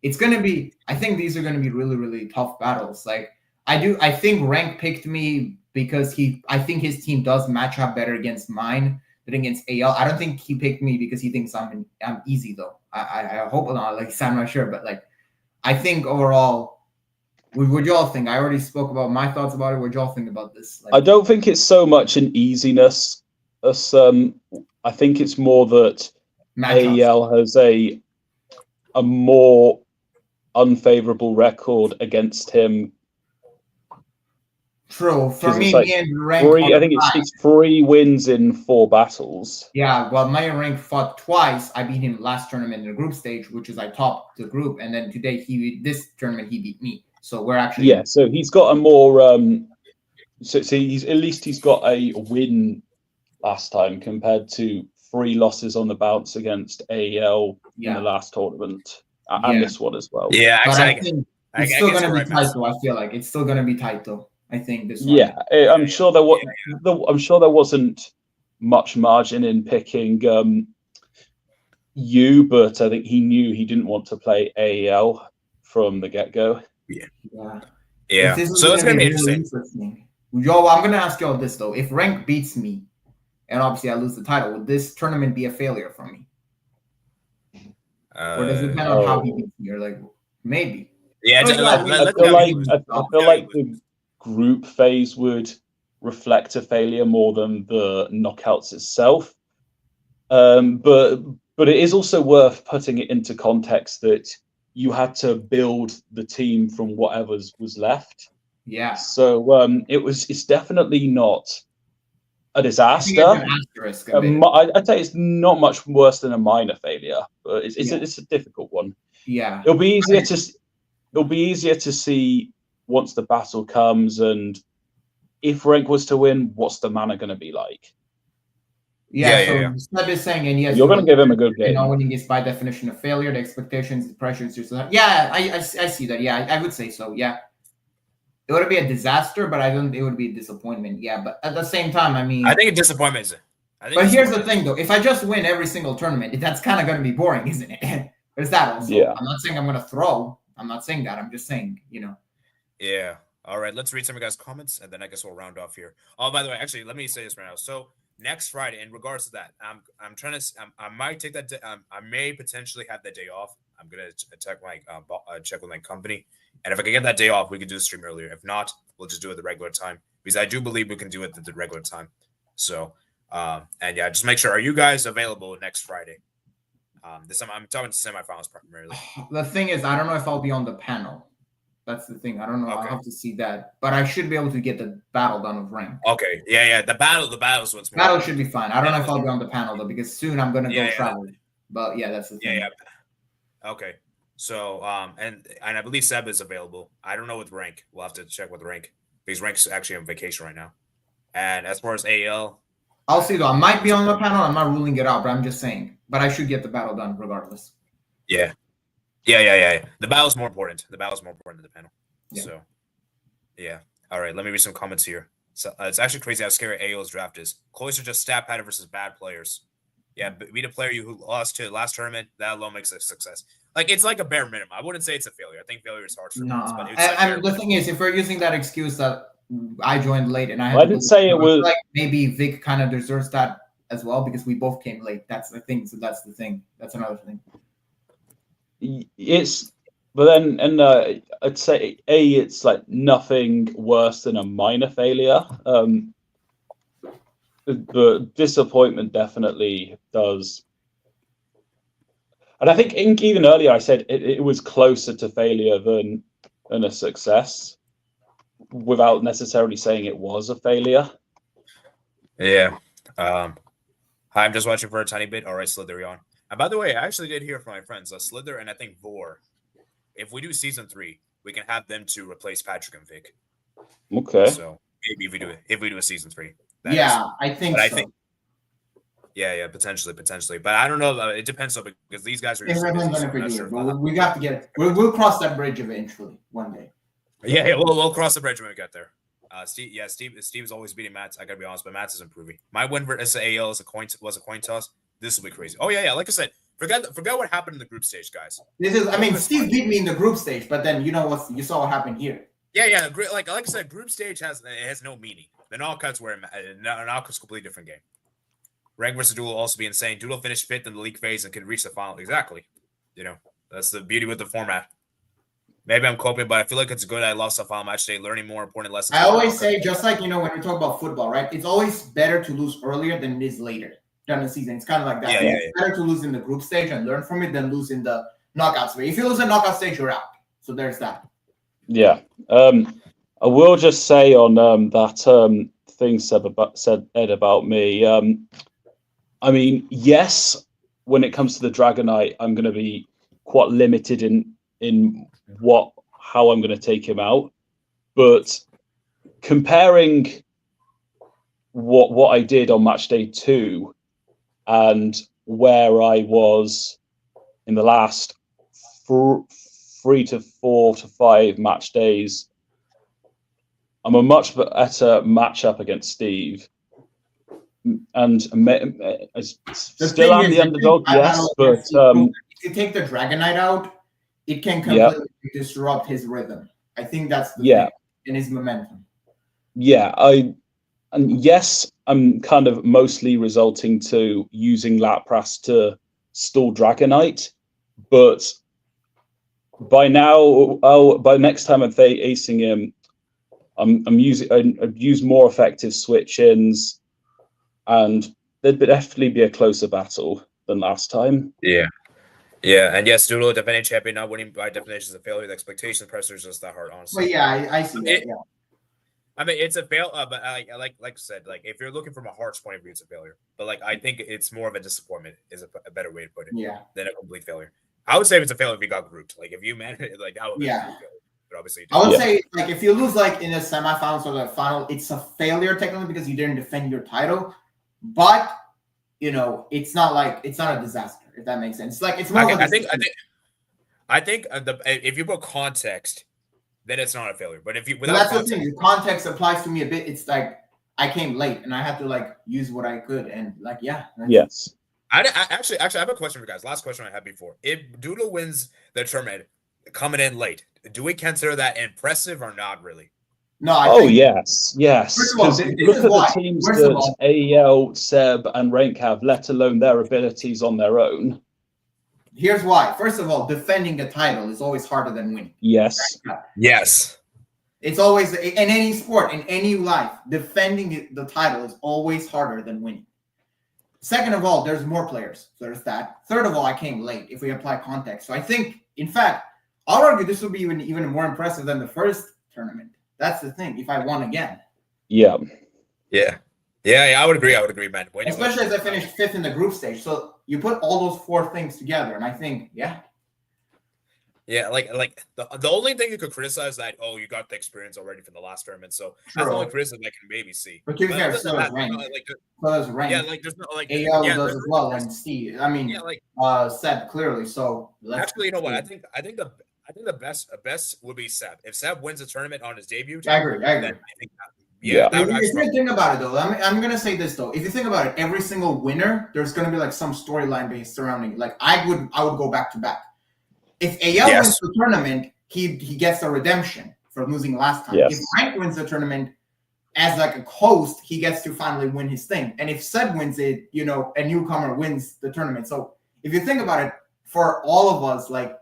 It's gonna be. I think these are gonna be really, really tough battles. Like I think Rank picked me because I think his team does match up better against mine than against AL. I don't think he picked me because he thinks I'm easy though. I hope not. Like I'm not sure, but like I think overall. What y'all think? I already spoke about my thoughts about it. What y'all think about this? I don't think it's so much an easiness as I think it's more that matchups. AEL has a more unfavorable record against him. True. For 'Cause me, it's like me and Rank. I think it's 3 wins in 4 battles. Yeah, well, my Rank fought twice. I beat him last tournament in the group stage, which is I topped the group, and then today this tournament he beat me. So we're actually So he's got a more so he's got a win last time compared to 3 losses on the bounce against AEL in the last tournament and this one as well. Yeah, but actually, I think it's still gonna be tight though. I feel like it's still gonna be tight though. I think this one. Yeah, I'm sure there was. I'm sure there wasn't much margin in picking you, but I think he knew he didn't want to play AEL from the get-go. Yeah. So it's gonna be interesting. Yo, I'm gonna ask y'all this though: if Rank beats me, and obviously I lose the title, would this tournament be a failure for me? Or does it depend on how he beats me? Or like maybe. Yeah, I feel like the group phase would reflect a failure more than the knockouts itself. But it is also worth putting it into context that you had to build the team from whatever was left. Yeah. So it's definitely not a disaster. I'd say it's not much worse than a minor failure, but it's a difficult one. Yeah. It'll be easier to see once the battle comes, and if Rank was to win, what's the mana going to be like? So Seb is saying, and yes, you're going to give him a good game. Winning is by definition a failure. The expectations, the pressures, I see that. Yeah, I would say so. Yeah, it would be a disaster, but I don't think it would be a disappointment. Yeah, but at the same time, I mean, I think a disappointment is. But here's the thing, though: if I just win every single tournament, that's kind of going to be boring, isn't it? There's that also. Yeah. I'm not saying I'm going to throw. I'm not saying that. I'm just saying, Yeah. All right. Let's read some of you guys' comments, and then I guess we'll round off here. Oh, by the way, actually, let me say this right now. So next Friday, in regards to that, I'm trying to. I might take that. I may potentially have that day off. I'm gonna check with my company, and if I can get that day off, we can do the stream earlier. If not, we'll just do it at the regular time because I do believe we can do it at the regular time. So, and yeah, just make sure. Are you guys available next Friday? I'm talking semifinals primarily. The thing is, I don't know if I'll be on the panel. That's the thing. I don't know. Okay. I'll have to see that, but I should be able to get the battle done with Rank. Okay. Yeah. The battle's what's more. Battle should be fine. I don't know if I'll be on the panel though, because soon I'm gonna go travel. But yeah, that's the thing. Yeah. Okay. So and I believe Seb is available. I don't know with Rank. We'll have to check with Rank because Rank's actually on vacation right now. And as far as AL, I'll see though. I might be on the panel. I'm not ruling it out, but I'm just saying. But I should get the battle done regardless. Yeah. The battle's more important. The battle's more important than the panel. Yeah. So, yeah. All right. Let me read some comments here. So it's actually crazy how scary AO's draft is. Cloister just stat pattern versus bad players. Yeah, beat a player who lost to last tournament. That alone makes it a success. Like it's like a bare minimum. I wouldn't say it's a failure. I think failure is harsh for no. But it's the thing is, if we're using that excuse that I joined late and I didn't say it was like maybe Vic kind of deserves that as well because we both came late. That's the thing. So that's the thing. That's another thing. But then, and I'd say it's like nothing worse than a minor failure. The disappointment definitely does. And I think even earlier I said it was closer to failure than a success, without necessarily saying it was a failure. Yeah. Hi, I'm just watching for a tiny bit. All right, Slither, you're on. And by the way, I actually did hear from my friends, Slither and I think Vor. If we do season 3, we can have them to replace Patrick and Vic. Okay. So maybe if we do a season 3. I think so. Yeah, potentially. But I don't know. It depends on because these guys are If just everyone's busy, gonna so figure it, but we got to get it. We'll cross that bridge eventually one day. Yeah, we'll cross the bridge when we get there. Steve's always beating Matt. I gotta be honest, but Matt's is improving. My win versus AL was a coin toss. This will be crazy. Oh yeah. Like I said, forget what happened in the group stage, guys. Steve beat me in the group stage, but then you saw what happened here. Yeah. Like I said, group stage has no meaning. The knockouts were knockouts completely different game. Rank versus Doodle will also be insane. Doodle finished 5th in the league phase and could reach the final. Exactly. That's the beauty with the format. Maybe I'm coping, but I feel like it's good. I lost the final match today, learning more important lessons. I always say, just like, when we talk about football, right? It's always better to lose earlier than it is later during the season. It's kind of like that. It's better to lose in the group stage and learn from it than lose in the knockout stage. If you lose in knockout stage, you're out. So there's that. Yeah. I will just say on that thing said Ed about me. I mean, yes, when it comes to the Dragonite, I'm going to be quite limited in how I'm going to take him out. But comparing what I did on match day 2 and where I was in the last 3 to 4 to 5 match days, I'm a much better matchup against Steve. And still am the underdog, yes, but if you take the Dragonite out, it can completely disrupt his rhythm. I think that's the thing in his momentum. Yeah, I'm kind of mostly resulting to using Lapras to stall Dragonite, but by next time I'm acing him, I've used more effective switch-ins, and there'd definitely be a closer battle than last time. Yeah, and yes, Doodle, defending champion, not winning by definition is a failure. The expectation pressure is just that hard, honestly. Well, yeah, I see that. Yeah. I mean, it's a fail, but like I said, like if you're looking from a Hearts point of view, it's a failure. But like I think it's more of a disappointment is a better way to put it. Yeah. Than a complete failure. I would say it's a failure if you got grouped. Like if you managed it, like that would be a failure. But obviously, I would say like if you lose like in the semifinals or the final, it's a failure technically because you didn't defend your title. But it's not a disaster, if that makes sense. Like it's more. I think if you put context, then it's not a failure. But if you without that's context, the thing. The context applies to me a bit. It's like I came late and I had to like use what I could, and like yes. I actually I have a question for you guys. Last question I had before. If Doodle wins the tournament coming in late, do we consider that impressive or not really? No. Yes. Because look at the teams that AEL, Seb, and Rank have, let alone their abilities on their own. Here's why. First of all, defending the title is always harder than winning. Yes. Right? Yes. It's always in any sport, in any life, defending the title is always harder than winning. Second of all, there's more players. So there's that. Third of all, I came late if we apply context. So I think, in fact, I'll argue this will be even more impressive than the first tournament. That's the thing. If I won again. Yeah. I would agree, man. Especially as I finished 5th in the group stage. So you put all those 4 things together, and I think, Yeah, like the only thing you could criticize that you got the experience already from the last tournament, so that's the only criticism I can maybe see. But to be fair, so is rank. Yeah, like there's no like AL does as well, and Steve. I mean, Seb clearly. So actually, you know what? I think the best would be Seb. If Seb wins a tournament on his debut, I agree. Then I think if you think about it, though, I'm gonna say this though. If you think about it, every single winner, there's gonna be like some storyline based surrounding it. Like I would go back to back. If AL wins the tournament, he gets a redemption for losing last time. Yes. If Rank wins the tournament, as like a host, he gets to finally win his thing. And if Seb wins it, a newcomer wins the tournament. So if you think about it, for all of us, like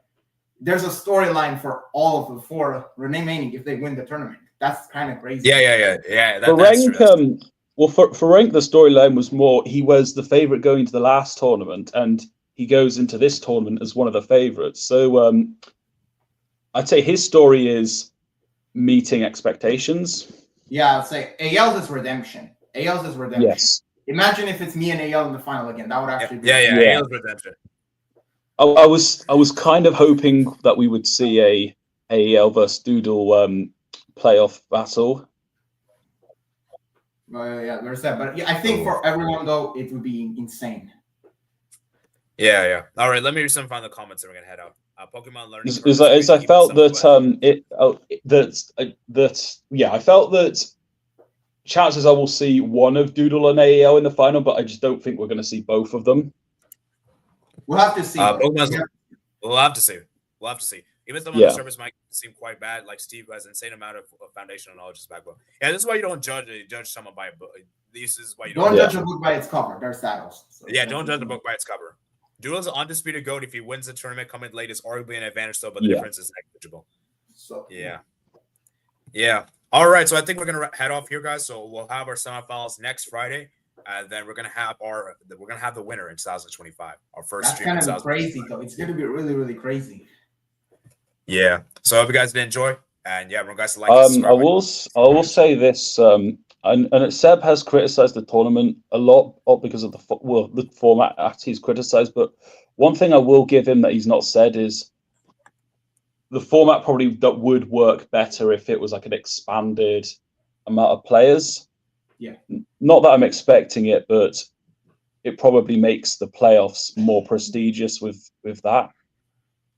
there's a storyline for all of the 4 remaining if they win the tournament. That's kind of crazy. Yeah. For Rank, for Rank, the storyline was more he was the favorite going to the last tournament, and he goes into this tournament as one of the favourites. So I'd say his story is meeting expectations. Yeah, I'd say AL's is redemption. AL's is redemption. Yes. Imagine if it's me and AL in the final again. That would actually be Yeah. AL's redemption. I was kind of hoping that we would see a AL versus Doodle playoff battle. Yeah, there's that. But yeah, I think for everyone though, it would be insane. Yeah. All right, let me read some final comments and we're gonna head out. Pokemon learning. As I felt that I felt that chances I will see one of Doodle and AEL in the final, but I just don't think we're going to see both of them. We'll have to see. We'll have to see. We'll have to see. Even though the service might seem quite bad, like Steve has insane amount of foundational knowledge is backbone. Yeah, this is why you don't judge someone by a book. This is why you don't judge a book by its cover. There's status. So don't judge the book by its cover. Doodle's an undisputed GOAT. If he wins the tournament coming late, is arguably an advantage though, but the difference is negligible. So yeah. All right, so I think we're gonna head off here, guys. So we'll have our semifinals next Friday, and then we're gonna have the winner in 2025. Our first That's stream. That's kind of crazy though. It's gonna be really, really crazy. Yeah. So I hope you guys did enjoy, and yeah, everyone guys like. I will say this. And Seb has criticised the tournament a lot because of the format he's criticised. But one thing I will give him that he's not said is the format probably that would work better if it was like an expanded amount of players. Yeah. Not that I'm expecting it, but it probably makes the playoffs more prestigious with that.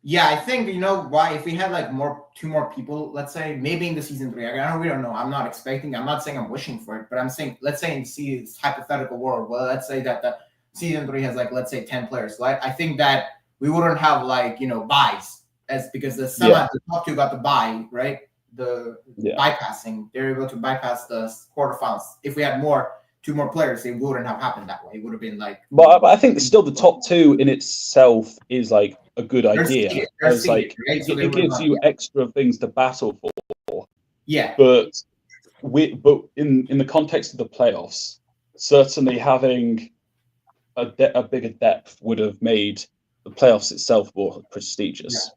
Yeah, I think you know why. If we had like two more people, let's say maybe in the season 3, we don't know. I'm not expecting. I'm not saying I'm wishing for it, but I'm saying let's say in this hypothetical world. Well, let's say that the season 3 has like let's say 10 players. Right? I think that we wouldn't have like buys because the top 2 got the buy, right? The bypassing, they're able to bypass the quarterfinals. If we had 2 more players, it wouldn't have happened that way. It would have been like. But I think still the top 2 in itself is like a good idea. It's like it gives you extra things to battle for. Yeah. But in the context of the playoffs, certainly having a bigger depth would have made the playoffs itself more prestigious. Yeah.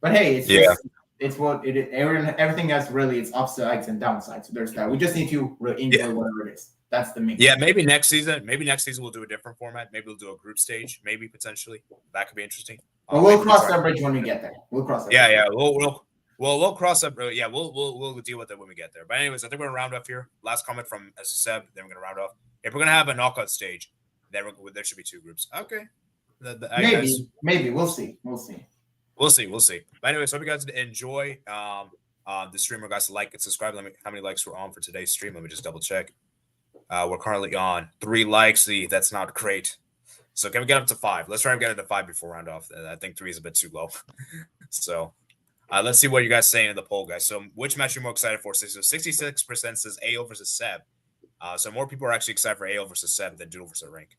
But hey, it's what it is. Everything has really its upsides and downsides. So there's that. We just need to enjoy whatever it is. That's the main. Yeah, maybe next season we'll do a different format. Maybe we'll do a group stage. Maybe potentially that could be interesting. Well, we'll cross that bridge when we get there. We'll cross that. Yeah, we'll cross that. Yeah, we'll deal with it when we get there. But anyways, I think we're gonna round up here. Last comment from Seb. Then we're gonna round off. If we're gonna have a knockout stage, then there should be 2 groups. Okay. Maybe we'll see. We'll see. But anyways, hope you guys enjoy the stream. Guys, like and subscribe. Let me how many likes we're on for today's stream. Let me just double check. We're currently on 3 likes. That's not great. So can we get up to 5? Let's try and get it to 5 before round off. I think 3 is a bit too low. So let's see what you guys saying in the poll, guys. So which match are you more excited for? So 66% says AO versus Seb. So more people are actually excited for AO versus Seb than Doodle versus Rank.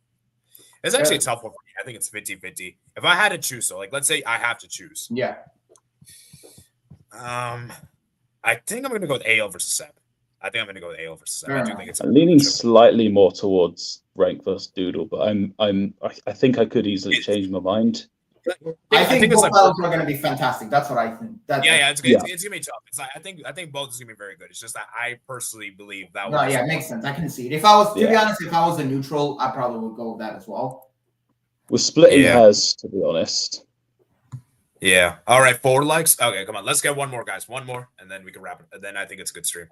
It's actually a tough one for me. I think it's 50-50. If I had to choose, so like let's say I have to choose. Yeah. I think I'm gonna go with AO versus Seb. I think I'm gonna go with AO versus Seb. I do think I'm leaning slightly more towards Rank versus Doodle, but I think I could easily change my mind. I think both battles are going to be fantastic. That's what I think. It's gonna be tough. It's like I think both is gonna be very good. It's just that I personally believe that. It makes sense. I can see it. If I was to be honest, if I was a neutral, I probably would go with that as well. We're splitting hairs, to be honest. Yeah. All right. 4 likes. Okay, come on. Let's get one more, guys. One more, and then we can wrap it. And then I think it's a good stream.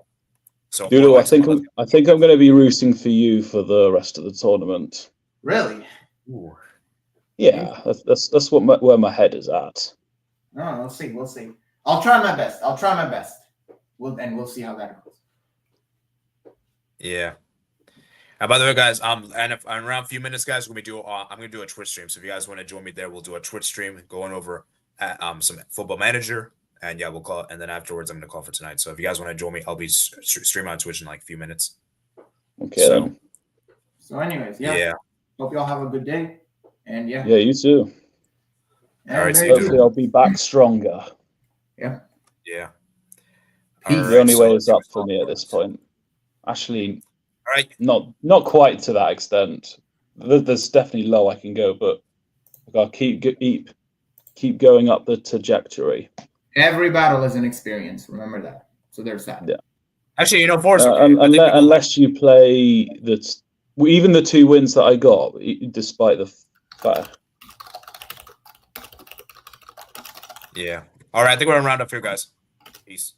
So Doodle, I think I'm going to be rooting for you for the rest of the tournament. Really? Ooh. Yeah, that's where my head is at. No, we'll see. I'll try my best. We'll see how that goes. Yeah. And by the way, guys, and around a few minutes, guys, I'm gonna do a Twitch stream. So if you guys want to join me there, we'll do a Twitch stream going over some Football Manager, and we'll call it. And then afterwards, I'm gonna call for tonight. So if you guys want to join me, I'll be streaming on Twitch in like a few minutes. Okay. So anyways, hope y'all have a good day. And yeah, you too. All right, hopefully I'll be back stronger. Yeah. The only way is up for me at this point. Actually, not quite to that extent. There's definitely low I can go, but I'll keep going up the trajectory. Every battle is an experience. Remember that. So there's that. Yeah. Actually, you know, 4 is okay. Unless you play that, even the 2 wins that I got, despite the fact. Yeah. All right, I think we're gonna round up here, guys. Peace.